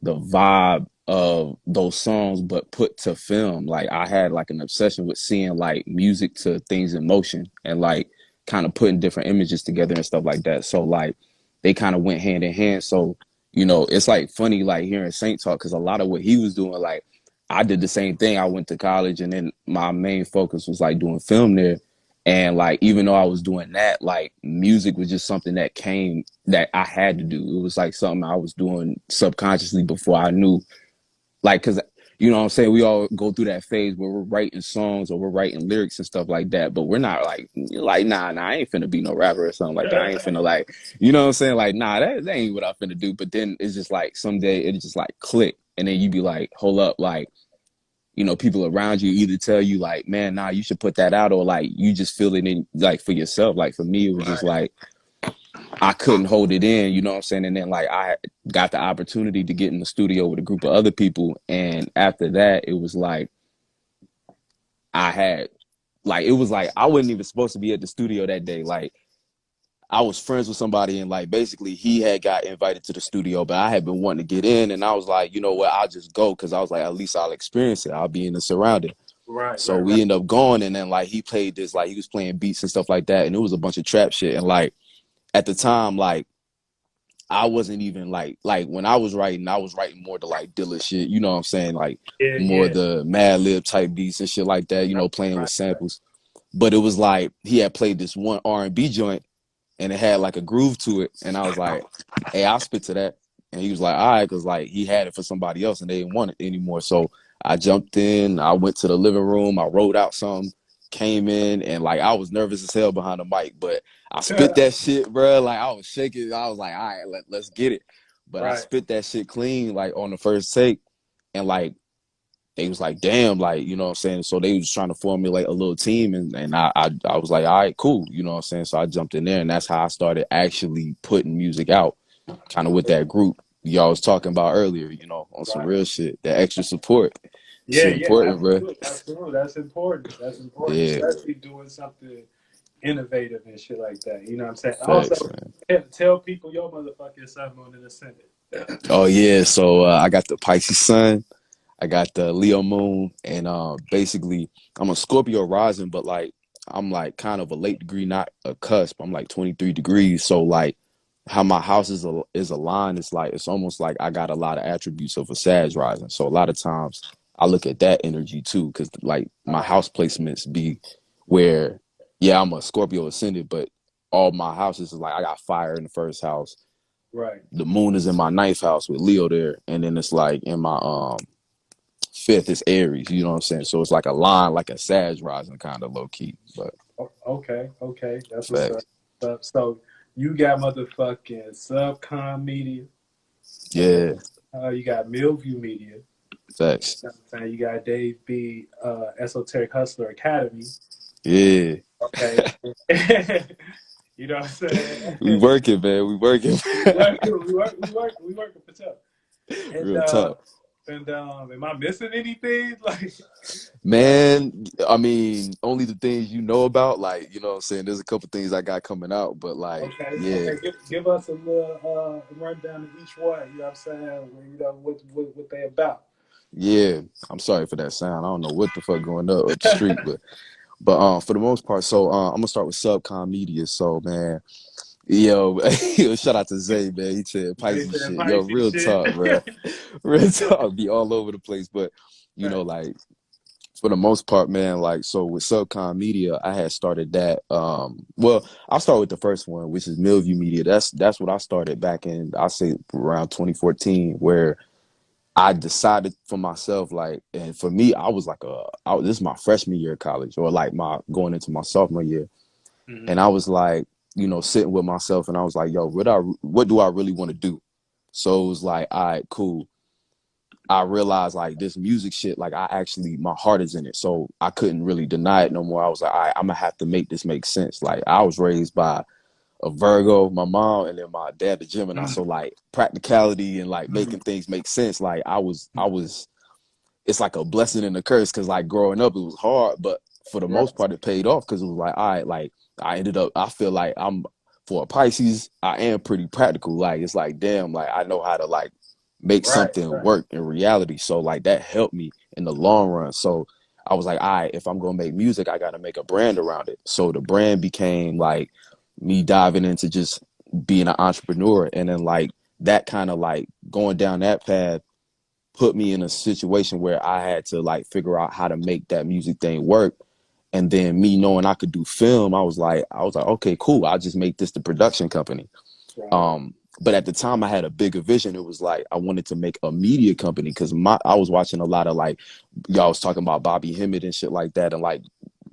[SPEAKER 4] vibe of those songs, but put to film. Like I had like an obsession with seeing like music to things in motion and like kind of putting different images together and stuff like that. So like they kind of went hand in hand. So, it's like funny like hearing Saint talk, because a lot of what he was doing, like I did the same thing. I went to college and then my main focus was like doing film there. And like, even though I was doing that, like music was just something that came that I had to do. It was like something I was doing subconsciously before I knew, like, cause you know what I'm saying? We all go through that phase where we're writing songs or we're writing lyrics and stuff like that, but we're not like, nah, I ain't finna be no rapper or something like that. I ain't finna like, you know what I'm saying? Like, nah, that ain't what I'm finna do. But then it's just like, someday it just like click. And then you be like, hold up, like, people around you either tell you like, man, nah, you should put that out, or like you just feel it in like for yourself. Like for me, it was just like I couldn't hold it in, you know what I'm saying? And then like I got the opportunity to get in the studio with a group of other people. And after that, it was like I had it was like I wasn't even supposed to be at the studio that day. Like I was friends with somebody and like basically he had got invited to the studio, but I had been wanting to get in, and I was like, you know what, I'll just go, because I was like, at least I'll experience it. I'll be in the surrounding.
[SPEAKER 1] Right,
[SPEAKER 4] So
[SPEAKER 1] right,
[SPEAKER 4] we
[SPEAKER 1] right.
[SPEAKER 4] ended up going, and then like he played this, like he was playing beats and stuff like that, and it was a bunch of trap shit. And like at the time, like I wasn't even like when I was writing more to like Dilla shit, you know what I'm saying? Like
[SPEAKER 1] Yeah,
[SPEAKER 4] more
[SPEAKER 1] yeah.
[SPEAKER 4] the Mad Lib type beats and shit like that, playing with
[SPEAKER 1] Right, right.
[SPEAKER 4] samples. But it was like he had played this one R&B joint and it had like a groove to it, and I was like, hey, I'll spit to that. And he was like, all right, because like he had it for somebody else and they didn't want it anymore. So I jumped in, I went to the living room, I wrote out something, came in, and like I was nervous as hell behind the mic, but I spit that shit, bro. Like I was shaking. I was like, all right, let's get it. But I
[SPEAKER 1] Right.
[SPEAKER 4] spit that shit clean, like on the first take, and like they was like, damn, like, you know what I'm saying? So they was trying to formulate a little team, and I was like, all right, cool, you know what I'm saying? So I jumped in there, and that's how I started actually putting music out, kind of with that group y'all was talking about earlier, on some
[SPEAKER 1] Right.
[SPEAKER 4] real shit. That extra support.
[SPEAKER 1] Yeah,
[SPEAKER 4] Shit
[SPEAKER 1] yeah,
[SPEAKER 4] important, bro.
[SPEAKER 1] absolutely, absolutely. That's important. That's important,
[SPEAKER 4] Yeah,
[SPEAKER 1] especially doing something innovative and shit like that. You know what I'm saying? Also,
[SPEAKER 4] facts, man.
[SPEAKER 1] tell people your motherfucking sun, moon, and ascendant.
[SPEAKER 4] Oh yeah, so I got the Pisces sun, I got the Leo moon, and basically I'm a Scorpio rising, but like I'm like kind of a late degree, not a cusp. I'm like 23 degrees, so like how my house is aligned, it's like it's almost like I got a lot of attributes of a Sag rising. So a lot of times I look at that energy too, because like my house placements be where, yeah, I'm a Scorpio ascendant, but all my houses is like I got fire in the first house.
[SPEAKER 1] Right.
[SPEAKER 4] The moon is in my ninth house with Leo there, and then it's like in my fifth is Aries. You know what I'm saying? So it's like a line, like a Sag rising, kind of low key, but
[SPEAKER 1] Okay, okay. That's what's up.
[SPEAKER 4] facts.
[SPEAKER 1] So you got motherfucking Subcom Media. Okay.
[SPEAKER 4] Yeah,
[SPEAKER 1] You got Millview Media.
[SPEAKER 4] facts.
[SPEAKER 1] You know what I'm saying? You got Dave B. Esoteric Hustler Academy.
[SPEAKER 4] Yeah.
[SPEAKER 1] Okay. You know what I'm saying?
[SPEAKER 4] We working, man. We working.
[SPEAKER 1] we working for sure. And
[SPEAKER 4] Real talk.
[SPEAKER 1] And am I missing anything? Like,
[SPEAKER 4] Man, I mean, only the things you know about, like, you know what I'm saying? There's a couple things I got coming out, but like,
[SPEAKER 1] okay,
[SPEAKER 4] yeah,
[SPEAKER 1] give us a little rundown of each one. You know what I'm saying? You know what they about.
[SPEAKER 4] yeah. I'm sorry for that sound. I don't know what the fuck going up the street, but for the most part, so I'm gonna start with Subcom Media. So man, yo, yo, shout out to Zay, man. He said
[SPEAKER 1] They
[SPEAKER 4] Pisces
[SPEAKER 1] said
[SPEAKER 4] shit. Yo,
[SPEAKER 1] Pisces
[SPEAKER 4] real
[SPEAKER 1] shit.
[SPEAKER 4] talk, bro. Real talk be all over the place. But you know,
[SPEAKER 1] Right.
[SPEAKER 4] like for the most part, man, like so with Subcom Media, I had started that. Well, I'll start with the first one, which is Millview Media. That's what I started back in, I say around 2014, where I decided for myself, like, and for me, I was like this is my freshman year of college, or like my going into my sophomore year,
[SPEAKER 1] Mm-hmm.
[SPEAKER 4] and I was like, you know, sitting with myself, and I was like, yo, what do I really want to do? So it was like, all right, cool. I realized like this music shit, like my heart is in it. So I couldn't really deny it no more. I was like, all right, I'm gonna have to make this make sense. Like I was raised by a Virgo, my mom, and then my dad, the Gemini. So like practicality and like
[SPEAKER 1] Mm-hmm.
[SPEAKER 4] making things make sense. Like it's like a blessing and a curse because like growing up it was hard, but for the
[SPEAKER 1] Right.
[SPEAKER 4] most part it paid off because it was like, all right, like I feel like for a Pisces, I am pretty practical. Like it's like, damn, like I know how to like make
[SPEAKER 1] Right.
[SPEAKER 4] something
[SPEAKER 1] Right.
[SPEAKER 4] work in reality. So like that helped me in the long run. So I was like, all right, if I'm gonna make music, I gotta make a brand around it. So the brand became like me diving into just being an entrepreneur, and then like that kind of like going down that path put me in a situation where I had to like figure out how to make that music thing work. And then me knowing I could do film, I was like, okay, cool. I'll just make this the production company.
[SPEAKER 1] Right.
[SPEAKER 4] But at the time I had a bigger vision. It was like I wanted to make a media company because I was watching a lot of like y'all was talking about Bobby Hemmett and shit like that. And like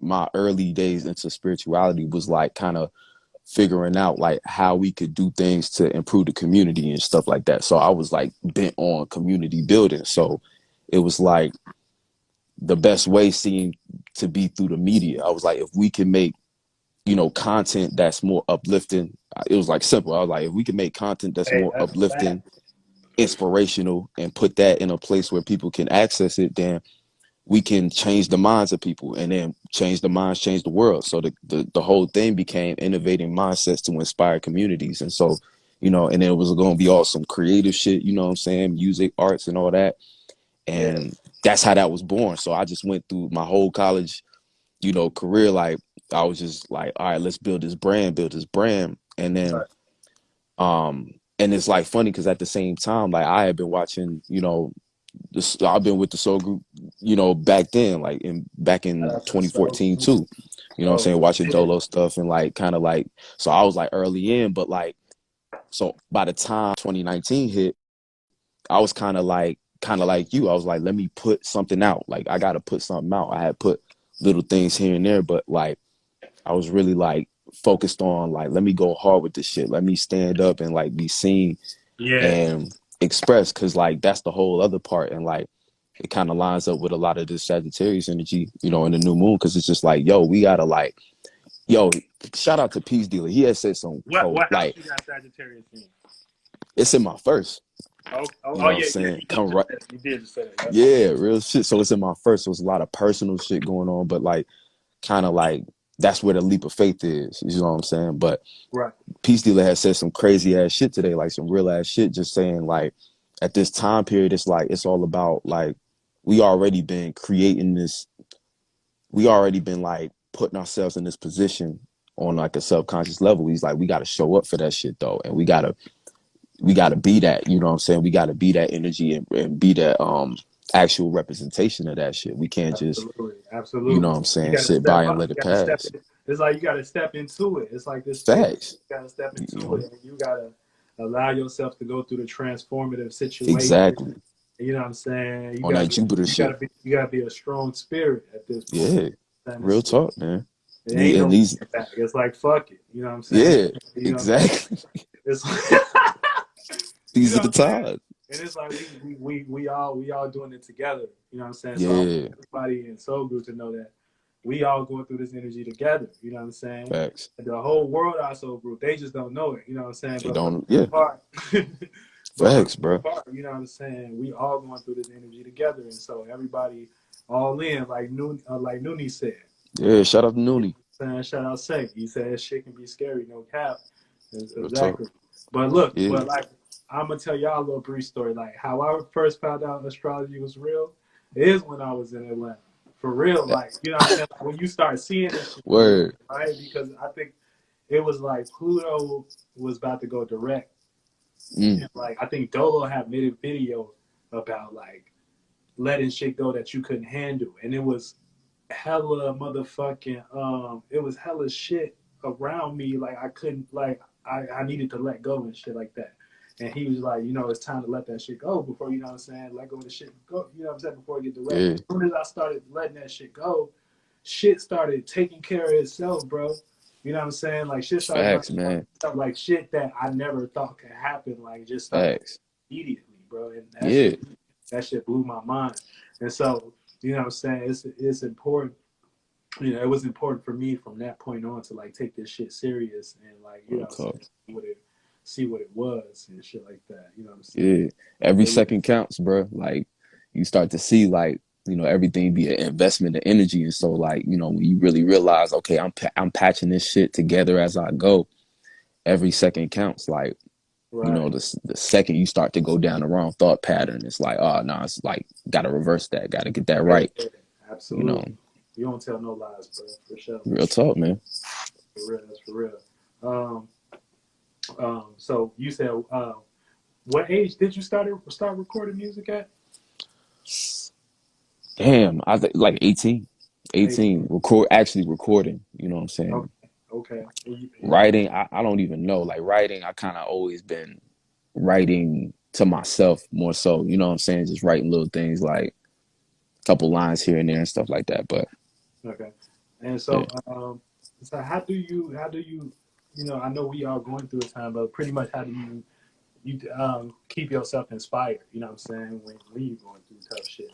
[SPEAKER 4] my early days into spirituality was like kind of figuring out like how we could do things to improve the community and stuff like that. So I was like bent on community building. So it was like the best way seemed to be through the media. I was like, if we can make, you know, content that's more uplifting, it was like simple. I was like, if we can make content that's
[SPEAKER 1] Hey,
[SPEAKER 4] more
[SPEAKER 1] that's a
[SPEAKER 4] uplifting,
[SPEAKER 1] fact.
[SPEAKER 4] inspirational, and put that in a place where people can access it, then we can change the minds of people, and then change the minds, change the world. So the whole thing became innovating mindsets to inspire communities. And so, you know, and it was going to be all some creative shit, you know what I'm saying? Music, arts and all that.
[SPEAKER 1] Yeah.
[SPEAKER 4] And that's how that was born. So I just went through my whole college, you know, career. Like I was just like, all right, let's build this brand. And then,
[SPEAKER 1] Right.
[SPEAKER 4] and it's like funny because at the same time, like I had been watching, you know, I've been with the soul group, you know, back then, like back
[SPEAKER 1] Shout
[SPEAKER 4] in
[SPEAKER 1] out to the soul.
[SPEAKER 4] 2014 too. You know what I'm
[SPEAKER 1] Oh,
[SPEAKER 4] saying? Watching
[SPEAKER 1] yeah.
[SPEAKER 4] Dolo stuff and like kind of like, so I was like early in, but like, so by the time 2019 hit, I was kind of like you. I was like, let me put something out. Like I got to put something out. I had put little things here and there, but like I was really like focused on like, let me go hard with this shit. Let me stand up and like be seen
[SPEAKER 1] Yeah.
[SPEAKER 4] and express, because like that's the whole other part. And like it kind of lines up with a lot of this Sagittarius energy, you know, in the new moon, because it's just like, yo, we gotta like, yo, shout out to Peace Dealer. He had said some
[SPEAKER 1] What house
[SPEAKER 4] like
[SPEAKER 1] you got Sagittarius in?
[SPEAKER 4] it's in my first, you know what I'm
[SPEAKER 1] Yeah, yeah.
[SPEAKER 4] saying?
[SPEAKER 1] You did
[SPEAKER 4] Come
[SPEAKER 1] just
[SPEAKER 4] right,
[SPEAKER 1] say that. You did just say that. Yep.
[SPEAKER 4] yeah, real shit. So it's in my first. So it's a lot of personal shit going on, but like kind of like that's where the leap of faith is. You know what I'm saying? But
[SPEAKER 1] Right.
[SPEAKER 4] Peace Dealer has said some crazy ass shit today, like some real ass shit, just saying like at this time period, it's like it's all about like we already been creating this, we already been like putting ourselves in this position on like a subconscious level. He's like, we gotta show up for that shit though. And we gotta be that, you know what I'm saying? We gotta be that energy and be that actual representation of that shit. We can't just,
[SPEAKER 1] Absolutely.
[SPEAKER 4] you know
[SPEAKER 1] Absolutely.
[SPEAKER 4] what I'm
[SPEAKER 1] You
[SPEAKER 4] saying,
[SPEAKER 1] got to
[SPEAKER 4] sit
[SPEAKER 1] step
[SPEAKER 4] by and
[SPEAKER 1] up.
[SPEAKER 4] let it
[SPEAKER 1] You got to step
[SPEAKER 4] pass.
[SPEAKER 1] in. It's like you got to step into it. It's like this spirit.
[SPEAKER 4] Facts.
[SPEAKER 1] You got to step
[SPEAKER 4] You
[SPEAKER 1] into
[SPEAKER 4] know,
[SPEAKER 1] it, and you got to allow yourself to go through the transformative situation.
[SPEAKER 4] exactly.
[SPEAKER 1] You know what I'm saying?
[SPEAKER 4] On that Jupiter shit.
[SPEAKER 1] You gotta be a strong spirit at this point.
[SPEAKER 4] Yeah.
[SPEAKER 1] And
[SPEAKER 4] Real talk, man.
[SPEAKER 1] it ain't
[SPEAKER 4] And
[SPEAKER 1] no
[SPEAKER 4] these,
[SPEAKER 1] back. It's like fuck it. You know what I'm saying?
[SPEAKER 4] yeah,
[SPEAKER 1] You know what I'm saying?
[SPEAKER 4] exactly.
[SPEAKER 1] It's like, you
[SPEAKER 4] These
[SPEAKER 1] know
[SPEAKER 4] are the
[SPEAKER 1] what I'm saying?
[SPEAKER 4] times.
[SPEAKER 1] And it's like we all doing it together. You know what I'm saying? So I want
[SPEAKER 4] Yeah.
[SPEAKER 1] everybody in Soul Group to know that we all going through this energy together. You know what I'm saying?
[SPEAKER 4] Facts.
[SPEAKER 1] And the whole world our Soul Group, they just don't know it. You know what I'm saying?
[SPEAKER 4] They
[SPEAKER 1] But for the
[SPEAKER 4] don't, yeah.
[SPEAKER 1] most part, But for the
[SPEAKER 4] Facts, bro.
[SPEAKER 1] most part, you know what I'm saying, we all going through this energy together, and so everybody all in, like Nooney said.
[SPEAKER 4] Yeah, shout out to Noonie.
[SPEAKER 1] Saying shout out Sek. He said shit can be scary, no cap.
[SPEAKER 4] Real talk.
[SPEAKER 1] Exactly. But look,
[SPEAKER 4] Yeah.
[SPEAKER 1] but like I'm gonna tell y'all a little brief story. Like how I first found out astrology was real is when I was in Atlanta. For real, like you know what I'm saying? Like, when you start seeing this shit for real,
[SPEAKER 4] Word.
[SPEAKER 1] right? Because I think it was like Pluto was about to go direct. And like I think Dolo had made a video about like letting shit go that you couldn't handle. And it was hella motherfucking it was hella shit around me, like I couldn't, like I needed to let go and shit like that. And he was like, you know, it's time to let that shit go before, you know what I'm saying, let go of the shit go, you know what I'm saying, before it get direct.
[SPEAKER 4] Yeah.
[SPEAKER 1] As soon as I started letting that shit go, shit started taking care of itself, bro. You know what I'm saying? Like shit started
[SPEAKER 4] Facts, man.
[SPEAKER 1] stuff, like shit that I never thought could happen, like just started
[SPEAKER 4] Facts.
[SPEAKER 1] immediately, bro. And
[SPEAKER 4] Yeah.
[SPEAKER 1] that shit blew my mind. And so, you know what I'm saying, it's important. You know, it was important for me from that point on to like take this shit serious and like, you know
[SPEAKER 4] Real
[SPEAKER 1] what I'm
[SPEAKER 4] talk.
[SPEAKER 1] saying, see what it was and shit like that. You know what I'm saying?
[SPEAKER 4] Yeah. Every
[SPEAKER 1] So,
[SPEAKER 4] second counts, bro. Like you start to see like, you know, everything be an investment of energy. And so like, you know, when you really realize, okay, I'm patching this shit together as I go, every second counts. Like, you know,
[SPEAKER 1] right.
[SPEAKER 4] the second you start to go down the wrong thought pattern, it's like, oh no, it's like gotta reverse that, gotta get that
[SPEAKER 1] Yeah,
[SPEAKER 4] right. You know,
[SPEAKER 1] absolutely. You don't tell no lies, bro, for sure.
[SPEAKER 4] real talk, man.
[SPEAKER 1] For real, that's for real. So you said, what age did you start recording music at?
[SPEAKER 4] Damn, I think like 18. 18.
[SPEAKER 1] 18.
[SPEAKER 4] Actually recording, you know what I'm saying?
[SPEAKER 1] Okay. Okay. And
[SPEAKER 4] Writing, I don't even know. Like writing, I kind of always been writing to myself more so, you know what I'm saying? Just writing little things like a couple lines here and there and stuff like that. But
[SPEAKER 1] okay. And
[SPEAKER 4] yeah,
[SPEAKER 1] so how do you know, I know we are going through a time, but pretty much how do you keep yourself inspired? You know what I'm saying? When you going through tough shit,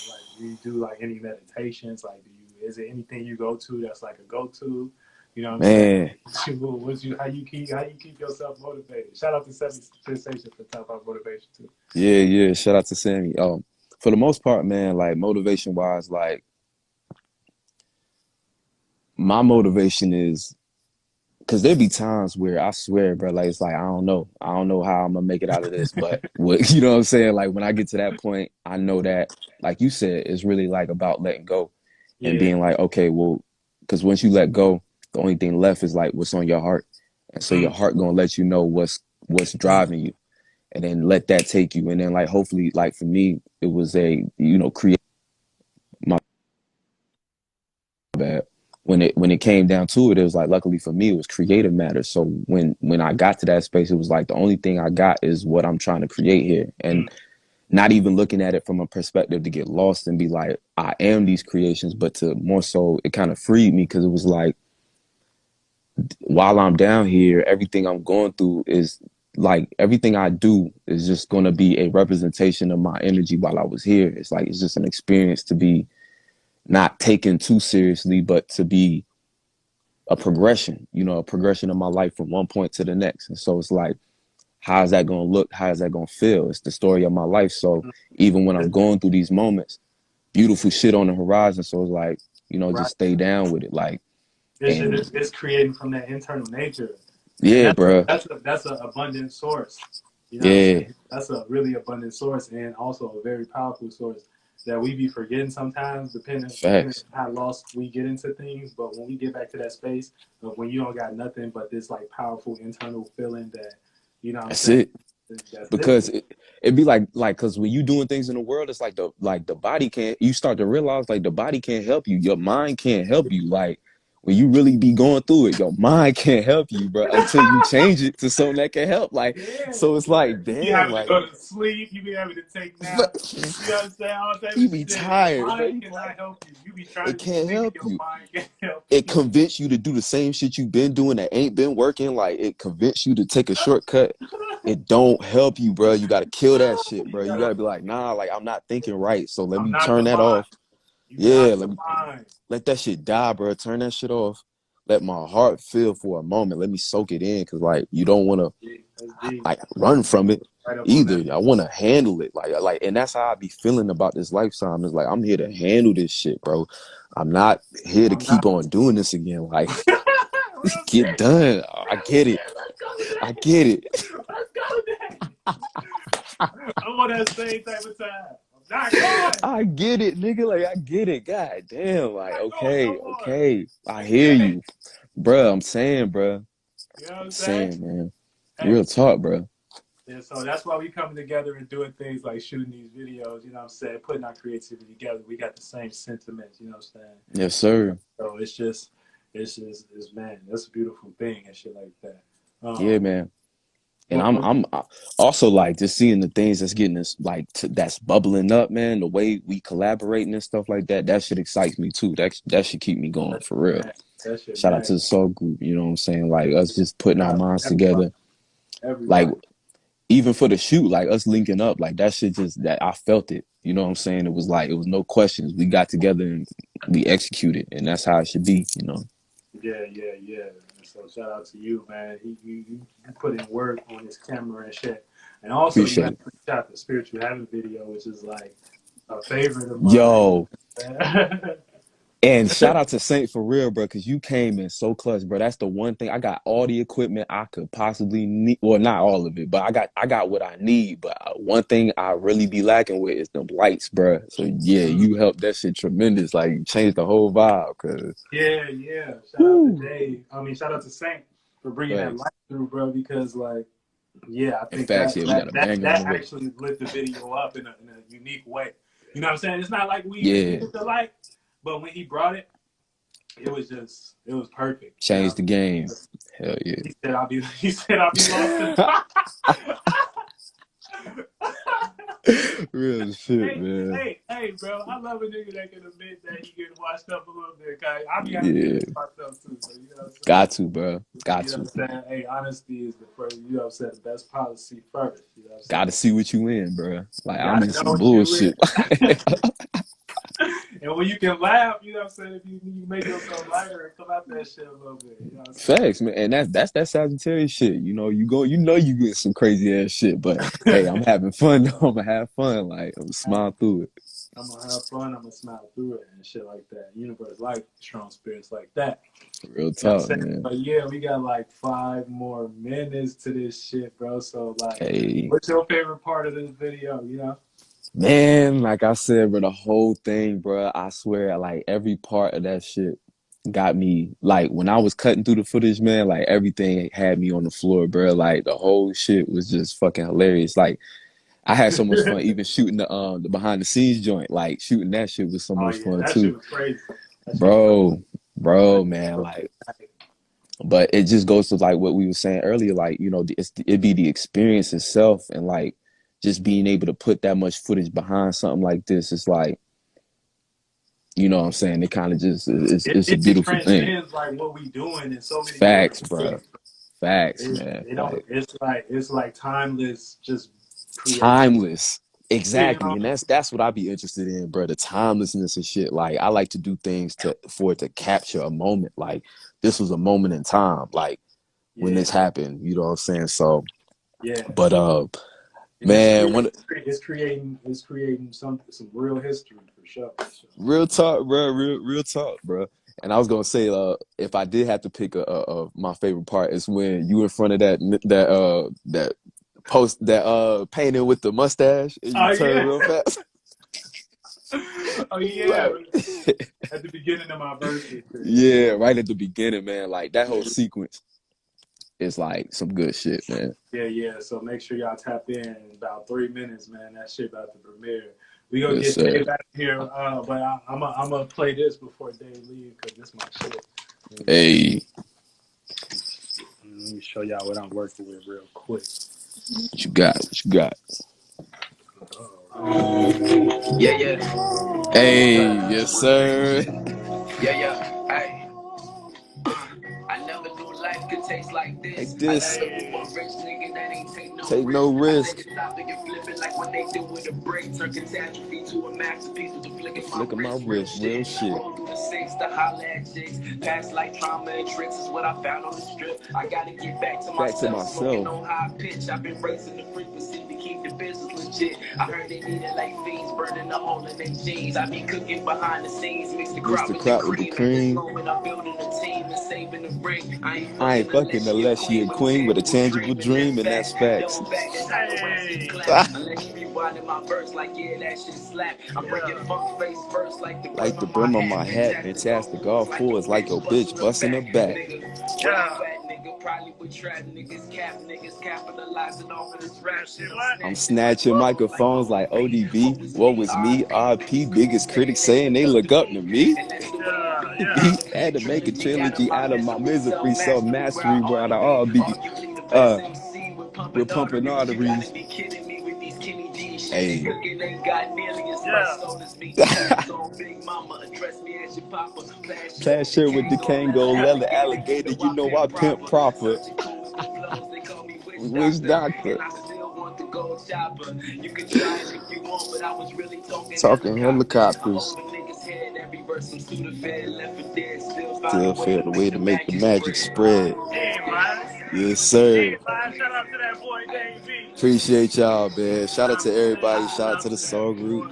[SPEAKER 1] like do you do like any meditations? Like, is it anything you go to that's like a go to? You know what I'm saying?
[SPEAKER 4] man,
[SPEAKER 1] How you keep yourself motivated? Shout out to Seven Sensation for talking about motivation too.
[SPEAKER 4] yeah. Shout out to Sammy. For the most part, man, like motivation wise, like my motivation is because there be times where I swear, bro, like it's like I don't know how I'm gonna make it out of this, but what you know what I'm saying? Like when I get to that point, I know that, like you said, it's really like about letting go and
[SPEAKER 1] Yeah.
[SPEAKER 4] being like, okay, well, because once you let go, the only thing left is like what's on your heart, and so your
[SPEAKER 1] Mm.
[SPEAKER 4] heart gonna let you know what's driving you, and then let that take you, and then like hopefully, like for me, it was a create my bad. When it came down to it, it was like luckily for me, it was creative matter. So when I got to that space, it was like the only thing I got is what I'm trying to create here, and not even looking at it from a perspective to get lost and be like I am these creations, but to more so it kind of freed me because it was like while I'm down here, everything I'm going through is like everything I do is just going to be a representation of my energy while I was here. It's like it's just an experience to be not taken too seriously, but to be a progression, a progression of my life from one point to the next. And so it's like, how is that going to look? How is that going to feel? It's the story of my life. So even when I'm going through these moments, beautiful shit on the horizon. So it's like,
[SPEAKER 1] Right.
[SPEAKER 4] just stay down with it. Like,
[SPEAKER 1] This shit
[SPEAKER 4] and
[SPEAKER 1] is creating from that internal nature, and
[SPEAKER 4] yeah, bruh.
[SPEAKER 1] that's an abundant source. You know what I'm
[SPEAKER 4] Yeah,
[SPEAKER 1] saying? That's a really abundant source, and also a very powerful source that we be forgetting sometimes, depending
[SPEAKER 4] facts.
[SPEAKER 1] on how lost we get into things. But when we get back to that space of when you don't got nothing but this like powerful internal feeling that, you know what I'm
[SPEAKER 4] That's
[SPEAKER 1] saying?
[SPEAKER 4] it.
[SPEAKER 1] That's it.
[SPEAKER 4] Because it'd be like because when you doing things in the world, it's like the body can't. You start to realize like the body can't help you. Your mind can't help you. Like when you really be going through it, your mind can't help you, bro, until you change it to something that can help. Like
[SPEAKER 1] Yeah,
[SPEAKER 4] so, it's
[SPEAKER 1] yeah.
[SPEAKER 4] like
[SPEAKER 1] You be
[SPEAKER 4] damn,
[SPEAKER 1] having to
[SPEAKER 4] like
[SPEAKER 1] go to sleep. You be having to take naps. You know what I'm saying? All type
[SPEAKER 4] you
[SPEAKER 1] of
[SPEAKER 4] be
[SPEAKER 1] shit. And your
[SPEAKER 4] tired, bro.
[SPEAKER 1] mind
[SPEAKER 4] You be like
[SPEAKER 1] cannot help you. You be trying
[SPEAKER 4] it
[SPEAKER 1] to be
[SPEAKER 4] can't
[SPEAKER 1] slick, and
[SPEAKER 4] help
[SPEAKER 1] your
[SPEAKER 4] you.
[SPEAKER 1] mind can't help
[SPEAKER 4] It
[SPEAKER 1] you.
[SPEAKER 4] convince you to do the same shit you've been doing that ain't been working. Like it convince you to take a shortcut. It don't help you, bro. You gotta kill that shit,
[SPEAKER 1] You
[SPEAKER 4] bro. You
[SPEAKER 1] gotta.
[SPEAKER 4] gotta be like, nah, like I'm not thinking right. So let
[SPEAKER 1] I'm
[SPEAKER 4] me
[SPEAKER 1] not
[SPEAKER 4] turn
[SPEAKER 1] the
[SPEAKER 4] that
[SPEAKER 1] mind.
[SPEAKER 4] off.
[SPEAKER 1] You
[SPEAKER 4] Yeah,
[SPEAKER 1] not the mind.
[SPEAKER 4] let that shit die, bro. Turn that shit off. let my heart feel for a moment. Let me soak it in, because like you don't want to
[SPEAKER 1] That's deep.
[SPEAKER 4] like run from it
[SPEAKER 1] Right up on
[SPEAKER 4] either.
[SPEAKER 1] that.
[SPEAKER 4] I want to handle it, like, and that's how I be feeling about this lifetime. Is like I'm here to handle this shit, bro. I'm not here to
[SPEAKER 1] I'm
[SPEAKER 4] keep
[SPEAKER 1] not.
[SPEAKER 4] on doing this again. Like,
[SPEAKER 1] Real
[SPEAKER 4] get
[SPEAKER 1] shit.
[SPEAKER 4] done. I get it.
[SPEAKER 1] Yeah, let's go
[SPEAKER 4] I
[SPEAKER 1] today.
[SPEAKER 4] get it.
[SPEAKER 1] Let's go today. I'm on that same type of time. I'm not going.
[SPEAKER 4] I get it, nigga. Like, I get it. God damn.
[SPEAKER 1] I'm
[SPEAKER 4] Like,
[SPEAKER 1] not going
[SPEAKER 4] okay,
[SPEAKER 1] no more.
[SPEAKER 4] okay. I hear
[SPEAKER 1] Okay.
[SPEAKER 4] you, bruh. I'm saying, bruh.
[SPEAKER 1] You know what
[SPEAKER 4] I'm
[SPEAKER 1] I'm saying?
[SPEAKER 4] saying, man.
[SPEAKER 1] Hey.
[SPEAKER 4] Real talk, bruh.
[SPEAKER 1] And so that's why we coming together and doing things like shooting these videos, you know what I'm saying? Putting our creativity together. We got the same sentiments, you know what I'm saying?
[SPEAKER 4] Yes, sir.
[SPEAKER 1] So it's man, that's a beautiful thing and shit like that.
[SPEAKER 4] Yeah, man. And
[SPEAKER 1] But
[SPEAKER 4] I'm also like just seeing the things that's getting us like that's bubbling up, man. The way we collaborating and stuff like that. That shit excites me too. That should keep me going for real.
[SPEAKER 1] man, that shit,
[SPEAKER 4] Shout out
[SPEAKER 1] man.
[SPEAKER 4] to the soul group. You know what I'm saying? Like us just putting our minds
[SPEAKER 1] Everybody,
[SPEAKER 4] together. Like
[SPEAKER 1] everybody.
[SPEAKER 4] even for the shoot, like us linking up, like that shit just that I felt it. You know what I'm saying? It was like it was no questions. We got together and we executed, and that's how it should be. You know.
[SPEAKER 1] Yeah. So shout out to you, man. You put in work on this camera and shit. And also you
[SPEAKER 4] Appreciate
[SPEAKER 1] got
[SPEAKER 4] it.
[SPEAKER 1] to shot the spiritual heaven video, which is like a favorite of mine.
[SPEAKER 4] Yo, and shout out to Saint for real, bro, because you came in so clutch, bro. That's the one thing. I got all the equipment I could possibly need. Well, not all of it, but I got what I need. But one thing I really be lacking with is the lights, bro. So yeah, you helped that shit tremendous. Like you changed the whole vibe, cause
[SPEAKER 1] Yeah. Shout out to
[SPEAKER 4] woo,
[SPEAKER 1] Dave. I mean, shout out to Saint for bringing that
[SPEAKER 4] facts.
[SPEAKER 1] light through, bro. Because like, yeah, I
[SPEAKER 4] In
[SPEAKER 1] think
[SPEAKER 4] facts,
[SPEAKER 1] that
[SPEAKER 4] yeah, we got
[SPEAKER 1] that
[SPEAKER 4] a
[SPEAKER 1] that
[SPEAKER 4] banger on the
[SPEAKER 1] that
[SPEAKER 4] way.
[SPEAKER 1] actually lit the video up in a unique way. You know what I'm saying? It's not like we
[SPEAKER 4] Yeah,
[SPEAKER 1] invented the light, but when he brought it, it was perfect. You know.
[SPEAKER 4] changed the game. Hell yeah.
[SPEAKER 1] He said I'll be lost in
[SPEAKER 4] Real shit,
[SPEAKER 1] Hey,
[SPEAKER 4] man.
[SPEAKER 1] bro. I love a nigga that can admit that he get washed up a little bit. Cause I be having
[SPEAKER 4] Yeah,
[SPEAKER 1] feelings myself too. So you know what I'm saying?
[SPEAKER 4] got to, bro. Got
[SPEAKER 1] You know
[SPEAKER 4] to.
[SPEAKER 1] what I'm saying? Hey, honesty is the first. You know what I'm saying? The best policy first. You know what I'm
[SPEAKER 4] Got
[SPEAKER 1] saying?
[SPEAKER 4] to see what you in, bro. Like
[SPEAKER 1] You
[SPEAKER 4] I'm
[SPEAKER 1] gotta
[SPEAKER 4] in
[SPEAKER 1] know
[SPEAKER 4] some
[SPEAKER 1] what you
[SPEAKER 4] bullshit.
[SPEAKER 1] in. And when you can laugh, you know what I'm saying? If you make yourself lighter and come out that shit a little bit. You know what I'm saying?
[SPEAKER 4] Facts, man. And that's that Sagittarius shit. You know, you know you get some crazy ass shit, but hey, I'm having fun though. I'm gonna have fun. Like I'm smile through it.
[SPEAKER 1] I'm gonna have fun. I'm gonna smile through it and shit like that. Universe like strong spirits like that.
[SPEAKER 4] Real
[SPEAKER 1] You know what I'm
[SPEAKER 4] talk,
[SPEAKER 1] saying?
[SPEAKER 4] man.
[SPEAKER 1] But yeah, we got like 5 more minutes to this shit, bro. So like,
[SPEAKER 4] Hey,
[SPEAKER 1] what's your favorite part of this video? You know?
[SPEAKER 4] man, like I said, bro, the whole thing, bro, I swear, like every part of that shit got me. Like when I was cutting through the footage, man, like everything had me on the floor, bro. Like the whole shit was just fucking hilarious. Like I had so much fun even shooting the behind the scenes joint. Like shooting that shit was so
[SPEAKER 1] Oh
[SPEAKER 4] much
[SPEAKER 1] yeah,
[SPEAKER 4] fun
[SPEAKER 1] that shit
[SPEAKER 4] too.
[SPEAKER 1] was crazy. That shit was crazy.
[SPEAKER 4] Bro, man, like but it just goes to like what we were saying earlier, like, you know, it'd be the experience itself and like just being able to put that much footage behind something like this. It's like, you know what I'm saying? It kind of just it's a
[SPEAKER 1] It
[SPEAKER 4] beautiful thing.
[SPEAKER 1] transcends like what we doing in so many
[SPEAKER 4] Facts,
[SPEAKER 1] different
[SPEAKER 4] bro.
[SPEAKER 1] ways.
[SPEAKER 4] Facts, man.
[SPEAKER 1] You know,
[SPEAKER 4] Like
[SPEAKER 1] it's like timeless, just creation.
[SPEAKER 4] timeless.
[SPEAKER 1] You
[SPEAKER 4] Exactly.
[SPEAKER 1] know?
[SPEAKER 4] And that's what I be interested in, bro. The timelessness and shit. Like I like to do things to for it to capture a moment. Like this was a moment in time, like when
[SPEAKER 1] Yeah,
[SPEAKER 4] this happened, you know what I'm saying? So
[SPEAKER 1] yeah.
[SPEAKER 4] but
[SPEAKER 1] And
[SPEAKER 4] man, one
[SPEAKER 1] it's creating some real history for sure. So,
[SPEAKER 4] real talk, bro. Real talk, bro. And I was gonna say, if I did have to pick my favorite part is when you in front of that post that painting with the mustache and you
[SPEAKER 1] oh
[SPEAKER 4] turn
[SPEAKER 1] yeah,
[SPEAKER 4] real fast.
[SPEAKER 1] oh yeah.
[SPEAKER 4] Like,
[SPEAKER 1] At the beginning of my verses.
[SPEAKER 4] yeah, right at the beginning, man. Like that whole sequence is like some good shit, man.
[SPEAKER 1] Yeah. So make sure y'all tap in about 3 minutes, man. That shit about to premiere. We gonna
[SPEAKER 4] Yes,
[SPEAKER 1] get
[SPEAKER 4] sir.
[SPEAKER 1] Dave out of here, but I'm gonna play this before Dave leave because this my shit.
[SPEAKER 4] Hey,
[SPEAKER 1] Let me show y'all what I'm working with real quick.
[SPEAKER 4] what you got? What you got?
[SPEAKER 3] Yeah.
[SPEAKER 4] Hey, yes, sir.
[SPEAKER 3] Yeah. Hey. I never knew life could taste like this.
[SPEAKER 4] Like
[SPEAKER 3] I
[SPEAKER 4] this,
[SPEAKER 3] just looking for a rich nigga that ain't take no
[SPEAKER 4] take
[SPEAKER 3] risk.
[SPEAKER 4] no
[SPEAKER 3] I take
[SPEAKER 4] risk.
[SPEAKER 3] a stop and you flip it like what they do with a break. Turn catastrophe to a masterpiece with the flick
[SPEAKER 4] The
[SPEAKER 3] of my
[SPEAKER 4] flick of my
[SPEAKER 3] wrist. Real
[SPEAKER 4] wrist, real
[SPEAKER 3] shit.
[SPEAKER 4] shit.
[SPEAKER 3] Roll through the 6 to holla at chicks. Past life trauma and tricks is what I found on the strip. I gotta get back to myself, smoking on high pitch. I've been raising the frequency to keep the business legit. I heard they needed like fiends, burning a hole in their jeans. I be cooking behind the scenes, mix the crop with the cream. At this moment, I'm building a team and saving the ring. I ain't fucking unless she a queen with a tangible dream, and that's facts.
[SPEAKER 1] Hey.
[SPEAKER 3] Unless you be winding my verse like, yeah, that shit slap. I'm bringing funk face first like the
[SPEAKER 4] brim on my hat, fantastic. All fours like your bitch busting her back.
[SPEAKER 1] Yeah.
[SPEAKER 3] Nigga probably would trap niggas, capitalizing off of this rap shit.
[SPEAKER 4] I'm snatching microphones like ODB. Woe is me, RP, biggest critics saying they look up to me.
[SPEAKER 1] Yeah.
[SPEAKER 4] Had to make a trilogy out of my misery, so mastery where I all be. We're pumping arteries. Hey. Class shirt with the Kango, leather alligator. You know I pimp proper. Which doctor? Talking helicopters. Still failed a way to make the magic spread. Yes, sir.
[SPEAKER 1] Shout out to that boy, Dave B.
[SPEAKER 4] Appreciate y'all, man. Shout out to everybody. Shout out to the soul group.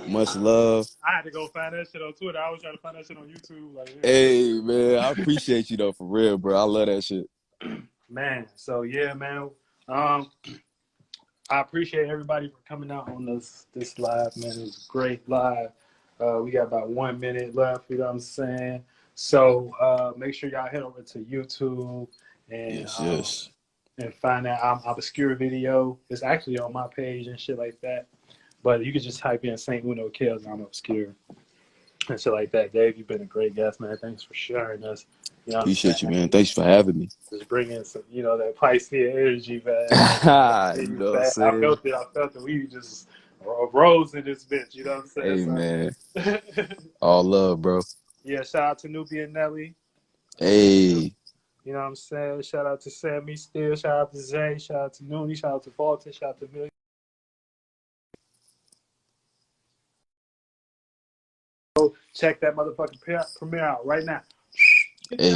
[SPEAKER 4] Much love.
[SPEAKER 1] I had to go find that shit on Twitter. I was trying to find that shit on YouTube. Like,
[SPEAKER 4] hey, man, I appreciate you though, for real, bro. I love that shit.
[SPEAKER 1] Man, so yeah, man. I appreciate everybody for coming out on this live, man. It was a great live. We got about 1 minute left, you know what I'm saying? So make sure y'all head over to YouTube and
[SPEAKER 4] yes.
[SPEAKER 1] And find that obscure video. It's actually on my page and shit like that. But you can just type in St. Uno Kills, I'm obscure. And shit like that. Dave, you've been a great guest, man. Thanks for sharing us. You know
[SPEAKER 4] appreciate you, man. Thanks for having me.
[SPEAKER 1] Just bringing some, that Piscean energy, man.
[SPEAKER 4] You know what I'm saying?
[SPEAKER 1] I felt it. We just rose in this bitch, you know what I'm saying?
[SPEAKER 4] Hey, man. All love, bro.
[SPEAKER 1] Yeah, shout out to Nubia Nelly.
[SPEAKER 4] Hey.
[SPEAKER 1] You know what I'm saying? Shout out to Sammy Steele. Shout out to Zay. Shout out to Noonie. Shout out to Fulton. Shout out to Million. Check that motherfucking premiere out right now.
[SPEAKER 4] Hey.